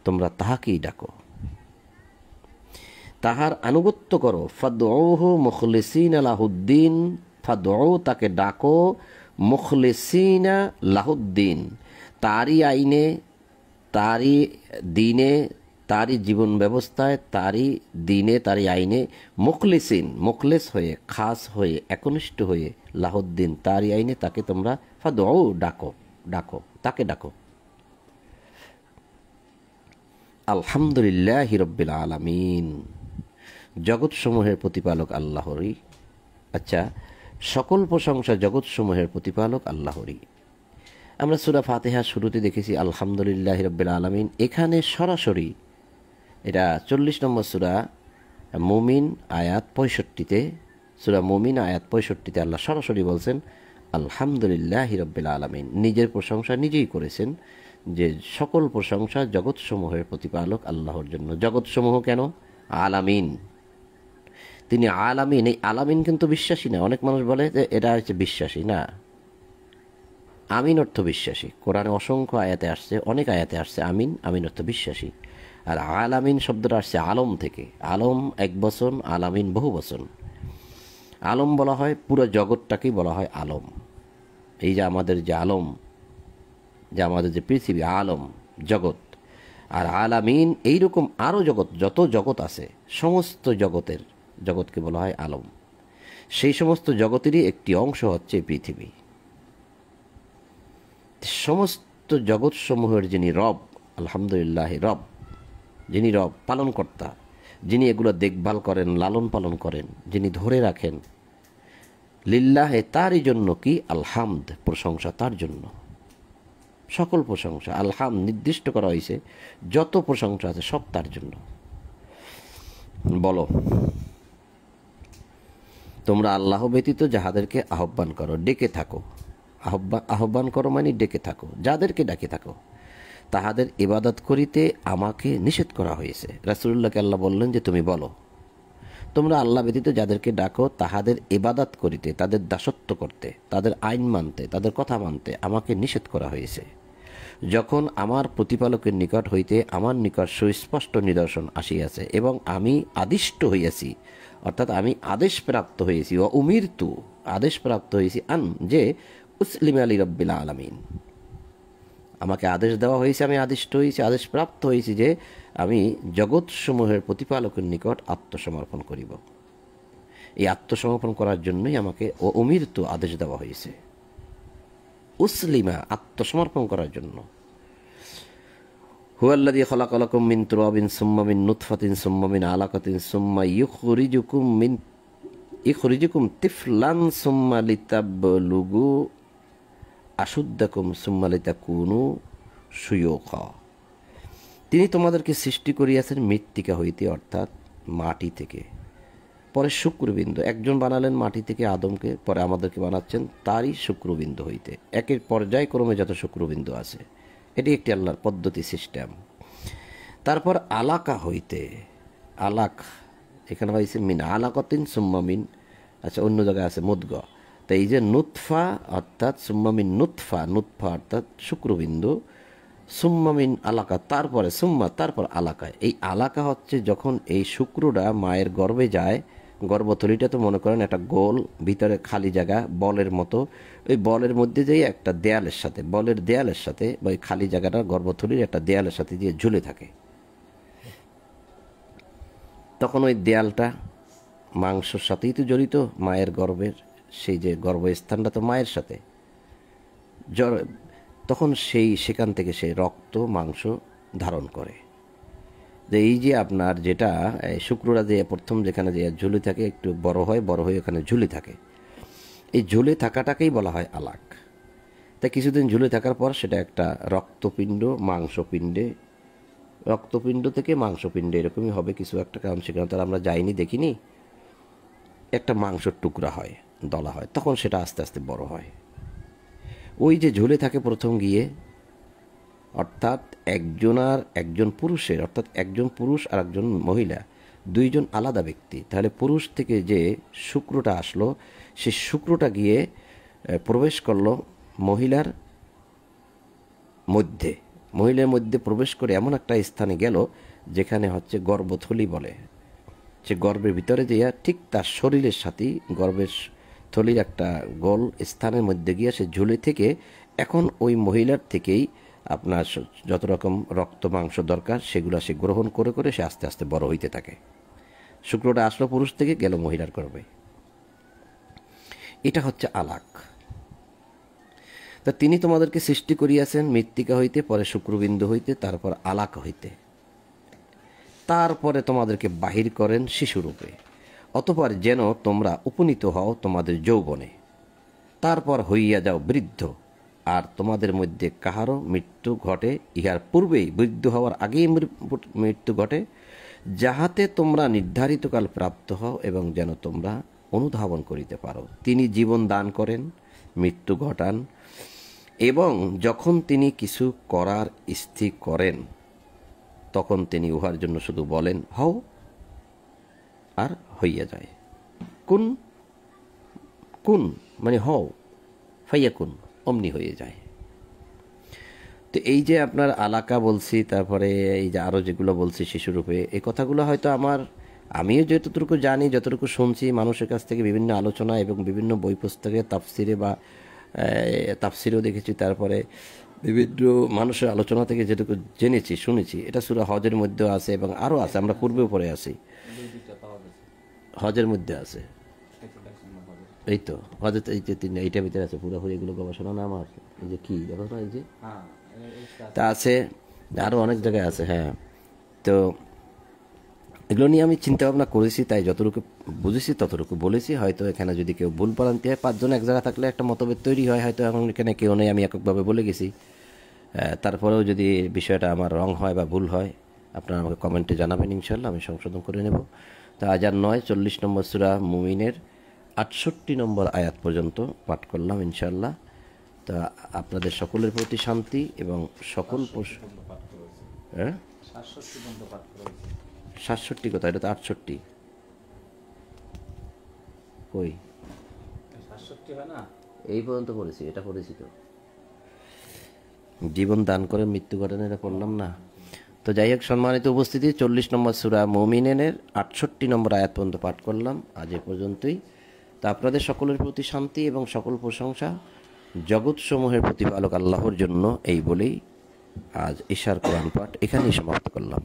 তোমরা তাহাকেই ডাকো, তাহার আনুগত্য করো। ফাদউহু মুখলিসিনা লাহুদ্দিন, ফাদউ তাকে ডাকো, মুখলিসিনা লাহুদ্দিন তারই আইনে, তারই দিনে, তারই জীবন ব্যবস্থায়, তারই দিনে, তারই আইনে, মুখলিসিন মুখলেস হয়ে, খাস হয়ে, একনিষ্ঠ হয়ে, লাহুদ্দিন তারই আইনে তাকে তোমরা ফাদউ ডাকো, ডাকো, তাকে ডাকো। আলহামদুলিল্লাহি রাব্বিল আলামিন, জগৎসমূহের প্রতিপালক আল্লাহরই। আচ্ছা, সকল প্রশংসা জগৎসমূহের প্রতিপালক আল্লাহরই। আমরা সূরা ফাতিহা শুরুতে দেখেছি আলহামদুলিল্লাহি রাব্বিল আলামিন। এখানে সরাসরি এটা 40 নম্বর সূরা মুমিন আয়াত 65-তে, সূরা মুমিন আয়াত 65-তে আল্লাহ সরাসরি বলছেন আলহামদুলিল্লাহি রাব্বিল আলামিন। নিজের প্রশংসা নিজেই করেছেন যে সকল প্রশংসা জগৎসমূহের প্রতিপালক আল্লাহর জন্য। জগৎসমূহ কেন? আলামিন, তিনি আলামিন। এই আলামিন কিন্তু বিশ্বাসী না। অনেক মানুষ বলে যে এটা হচ্ছে বিশ্বাসী না, আমিন অর্থ বিশ্বাসী। কোরআনে অসংখ্য আয়াতে আসছে, অনেক আয়াতে আসছে আমিন, আমিন অর্থ বিশ্বাসী। আর আলামিন শব্দটা আসছে আলম থেকে। আলম এক বচন, আলামিন বহু বচন। আলম বলা হয় পুরো জগৎটাকেই বলা হয় আলম। এই যে আমাদের যে আলম, যে আমাদের যে পৃথিবী, আলম জগৎ। আর আলামিন এইরকম আরও জগৎ, যত জগৎ আছে সমস্ত জগৎকে বলা হয় আলম। সেই সমস্ত জগতেরই একটি অংশ হচ্ছে পৃথিবী। সমস্ত জগৎসমূহের যিনি রব, আলহামদুলিল্লাহ রব, যিনি রব, পালনকর্তা, যিনি এগুলো দেখভাল করেন, লালন পালন করেন, যিনি ধরে রাখেন, লিল্লাহে তারই জন্য কি আলহামদ, প্রশংসা তার জন্য। সকল প্রশংসা, আলহাম নির্দিষ্ট করা হয়েছে, যত প্রশংসা আছে সব তার জন্য। বলো, তোমরা আল্লাহ ব্যতীত যাহাদেরকে আহ্বান করো, ডেকে থাকো, আহ্বান করো মানে ডেকে থাকো, যাদেরকে ডাকে থাকো, তাহাদের ইবাদত করিতে আমাকে নিষেধ করা হয়েছে। রাসূলুল্লাহকে আল্লাহ বললেন যে তুমি বলো, তোমরা আল্লাহ ব্যতীত যাদেরকে ডাকো তাহাদের ইবাদত করিতে, তাদের দাসত্ব করতে, তাদের আইন মানতে, তাদের কথা মানতে আমাকে নিষেধ করা হয়েছে। যখন আমার প্রতিপালকের নিকট হইতে আমার নিকট সুস্পষ্ট নিদর্শন আসিয়াছে এবং আমি আদিষ্ট হইয়াছি, অর্থাৎ আমি আদেশপ্রাপ্ত হয়েছি, ও উমিরতু আদেশপ্রাপ্ত হয়েছি, যে উসলিমা লিরাব্বিল আলামিন, আমাকে আদেশ দেওয়া হয়েছে, আমি আদিষ্ট হয়েছি, আদেশপ্রাপ্ত হয়েছি যে আমি জগৎসমূহের প্রতিপালকের নিকট আত্মসমর্পণ করিব। এই আত্মসমর্পণ করার জন্যই আমাকে ও উমিরতু আদেশ দেওয়া হয়েছে। উসলিমা আত্মসমর্পণ করার জন্য। হুয়াল্লাযী খালাকা লাকুম মিন তুরাবিন সুম্মা মিন নুতফাতিন সুম্মা মিন আলাকাতিন সুম্মা ইখরিজুকুম তিফলান সুম্মা লিতাবলুগু আশুদ্দাকুম সুম্মা লিতাকুনু শুয়ুখা। তিনি তোমাদেরকে সৃষ্টি করিয়াছেন মৃত্তিকা হইতে, অর্থাৎ মাটি থেকে, পরে শুক্রবিন্দু। একজন বানালেন মাটি থেকে আদমকে, পরে আমাদেরকে বানাচ্ছেন তারই শুক্রবিন্দু হইতে। একের পর্যায়ক্রমে যত শুক্রবিন্দু আছে, এটি একটি আল্লাহর পদ্ধতি, সিস্টেম। তারপর আলাকা হইতে, আলাক এখানে হয়েছে মিন আলাকাতিন সুম্মা মিন, আচ্ছা অন্য জায়গায় আছে মুদগা। তো এই যে নুতফা অর্থাৎ সুম্মা মিন নুতফা, নুতফা অর্থাৎ শুক্রবিন্দু, সুম্মা মিন আলাকা, তারপরে সুম্মা, তারপর আলাকায়। এই আলাকা হচ্ছে যখন এই শুক্রটা মায়ের গর্ভে যায়, গর্ভথলিটা তো মনে করেন একটা গোল, ভিতরে খালি জায়গা বলের মতো, ওই বলের মধ্যে দিয়ে একটা দেয়ালের সাথে, বলের দেয়ালের সাথে, বা ওই খালি জায়গাটা গর্ভথলির একটা দেয়ালের সাথে দিয়ে ঝুলে থাকে। তখন ওই দেয়ালটা মাংসর সাথেই তো জড়িত, মায়ের গর্ভের সেই যে গর্ভস্থানটা তো মায়ের সাথে, তখন সেখান থেকে সে রক্ত মাংস ধারণ করে। যে এই যে আপনার যেটা শুক্ররা যে প্রথম যেখানে যে ঝুলে থাকে, একটু বড় হয়, বড় হয়ে ওখানে ঝুলে থাকে, এই ঝুলে থাকাটাকেই বলা হয় আলাক। তাই কিছুদিন ঝুলে থাকার পর সেটা একটা রক্তপিণ্ড, মাংসপিণ্ডে রক্তপিণ্ড থেকে মাংসপিণ্ড এরকমই হবে কিছু একটা, কারণ সেখানে তো আমরা যাইনি, দেখিনি। একটা মাংসের টুকরা হয়, দলা হয়, তখন সেটা আস্তে আস্তে বড় হয়। ওই যে ঝুলে থাকে প্রথম গিয়ে, অর্থাৎ একজন পুরুষের, অর্থাৎ একজন পুরুষ আর একজন মহিলা, দুইজন আলাদা ব্যক্তি। তাহলে পুরুষ থেকে যে শুক্রটা আসলো, সে শুক্রটা গিয়ে প্রবেশ করলো মহিলার মধ্যে প্রবেশ করে এমন একটা স্থানে গেল যেখানে হচ্ছে গর্ভথলি বলে। সে গর্ভের ভিতরে যেয়া ঠিক তার শরীরের সাথেই গর্ভের থলির একটা গোল স্থানের মধ্যে গিয়ে সে ঝুলে থেকে এখন ওই মহিলার থেকেই আপনার যত রকম রক্ত মাংস দরকার সেগুলো সে গ্রহণ করে করে সে আস্তে আস্তে বড় হইতে থাকে। শুক্রটা আসলো পুরুষ থেকে, গেল মহিলার গর্ভে। এটা হচ্ছে আলাক। তা তিনি তোমাদেরকে সৃষ্টি করিয়াছেন মৃত্তিকা হইতে, পরে শুক্রবিন্দু হইতে, তারপর আলাক হইতে, তারপরে তোমাদেরকে বাহির করেন শিশুরূপে, অতঃপর যেন তোমরা উপনীত হও তোমাদের যৌবনে, তারপর হইয়া যাও বৃদ্ধ। আর তোমাদের মধ্যে কাহারও মৃত্যু ঘটে ইহার পূর্বেই, বৃদ্ধ হওয়ার আগেই মৃত্যু ঘটে, যাহাতে তোমরা নির্ধারিত কাল প্রাপ্ত হও এবং যেন তোমরা অনুধাবন করিতে পারো। তিনি জীবন দান করেন, মৃত্যু ঘটান, এবং যখন তিনি কিছু করার স্থির করেন তখন তিনি উহার জন্য শুধু বলেন হও, আর হইয়া যায়। কুন কুন মানে হও, ফাইয়া কুন, অমনি হয়ে যায়। তো এই যে আপনার আলাকা বলছি, তারপরে এই যে আরও যেগুলো বলছি শিশুরূপে, এই কথাগুলো হয়তো আমিও যতটুকু জানি, যতটুকু শুনছি মানুষের কাছ থেকে বিভিন্ন আলোচনা এবং বিভিন্ন বই পুস্তকে তাফসিরে বা তাফসিরেও দেখেছি, তারপরে বিভিন্ন মানুষের আলোচনা থেকে যেটুকু জেনেছি শুনেছি, এটা সূরা হজের মধ্যেও আছে এবং আরও আছে, আমরা পূর্বেও পড়ে আছি, হজের মধ্যে আছে। এই তো হজের এই যে এইটার ভিতরে আছে পুরোপুরি, এগুলো গবেষণা নাম আছে, এই যে কি দেখো না, এই যে তা আছে, আরও অনেক জায়গায় আছে। হ্যাঁ, তো এগুলো নিয়ে আমি চিন্তা ভাবনা করেছি, তাই যতটুকু বুঝেছি ততটুকু বলেছি। হয়তো এখানে যদি কেউ ভুল ভ্রান্তি হয়, 5 জন এক জায়গা থাকলে একটা মতভেদ তৈরি হয়, হয়তো এখন এখানে কেউ নেই, আমি এককভাবে বলে গেছি। তারপরেও যদি বিষয়টা আমার রং হয় বা ভুল হয়, আপনারা আমাকে কমেন্টে জানাবেন, ইনশাল্লাহ আমি সংশোধন করে নেব। তা 1009 40 নম্বর সূরা মুমিনের 68 নম্বর আয়াত পর্যন্ত পাঠ করলাম ইনশাল্লাহ। তা আপনাদের সকলের প্রতি শান্তি এবং সকল 67 কথা, এটা তো 68 কই, এই পর্যন্ত পড়েছি, এটা পড়েছি তো, জীবন দান করে মৃত্যু ঘটনা, এটা পড়লাম না। তো যাই হোক, সম্মানিত উপস্থিতি, 40 নম্বর সূরা মুমিনের 68 নম্বর আয়াত পর্যন্ত পাঠ করলাম, আজ এ পর্যন্তই। তা আপনাদের সকলের প্রতি শান্তি এবং সকল প্রশংসা জগৎসমূহের প্রতিপালক আল্লাহর জন্য, এই বলেই আজ ঈশার কোরআন পাঠ এখানেই সমাপ্ত করলাম।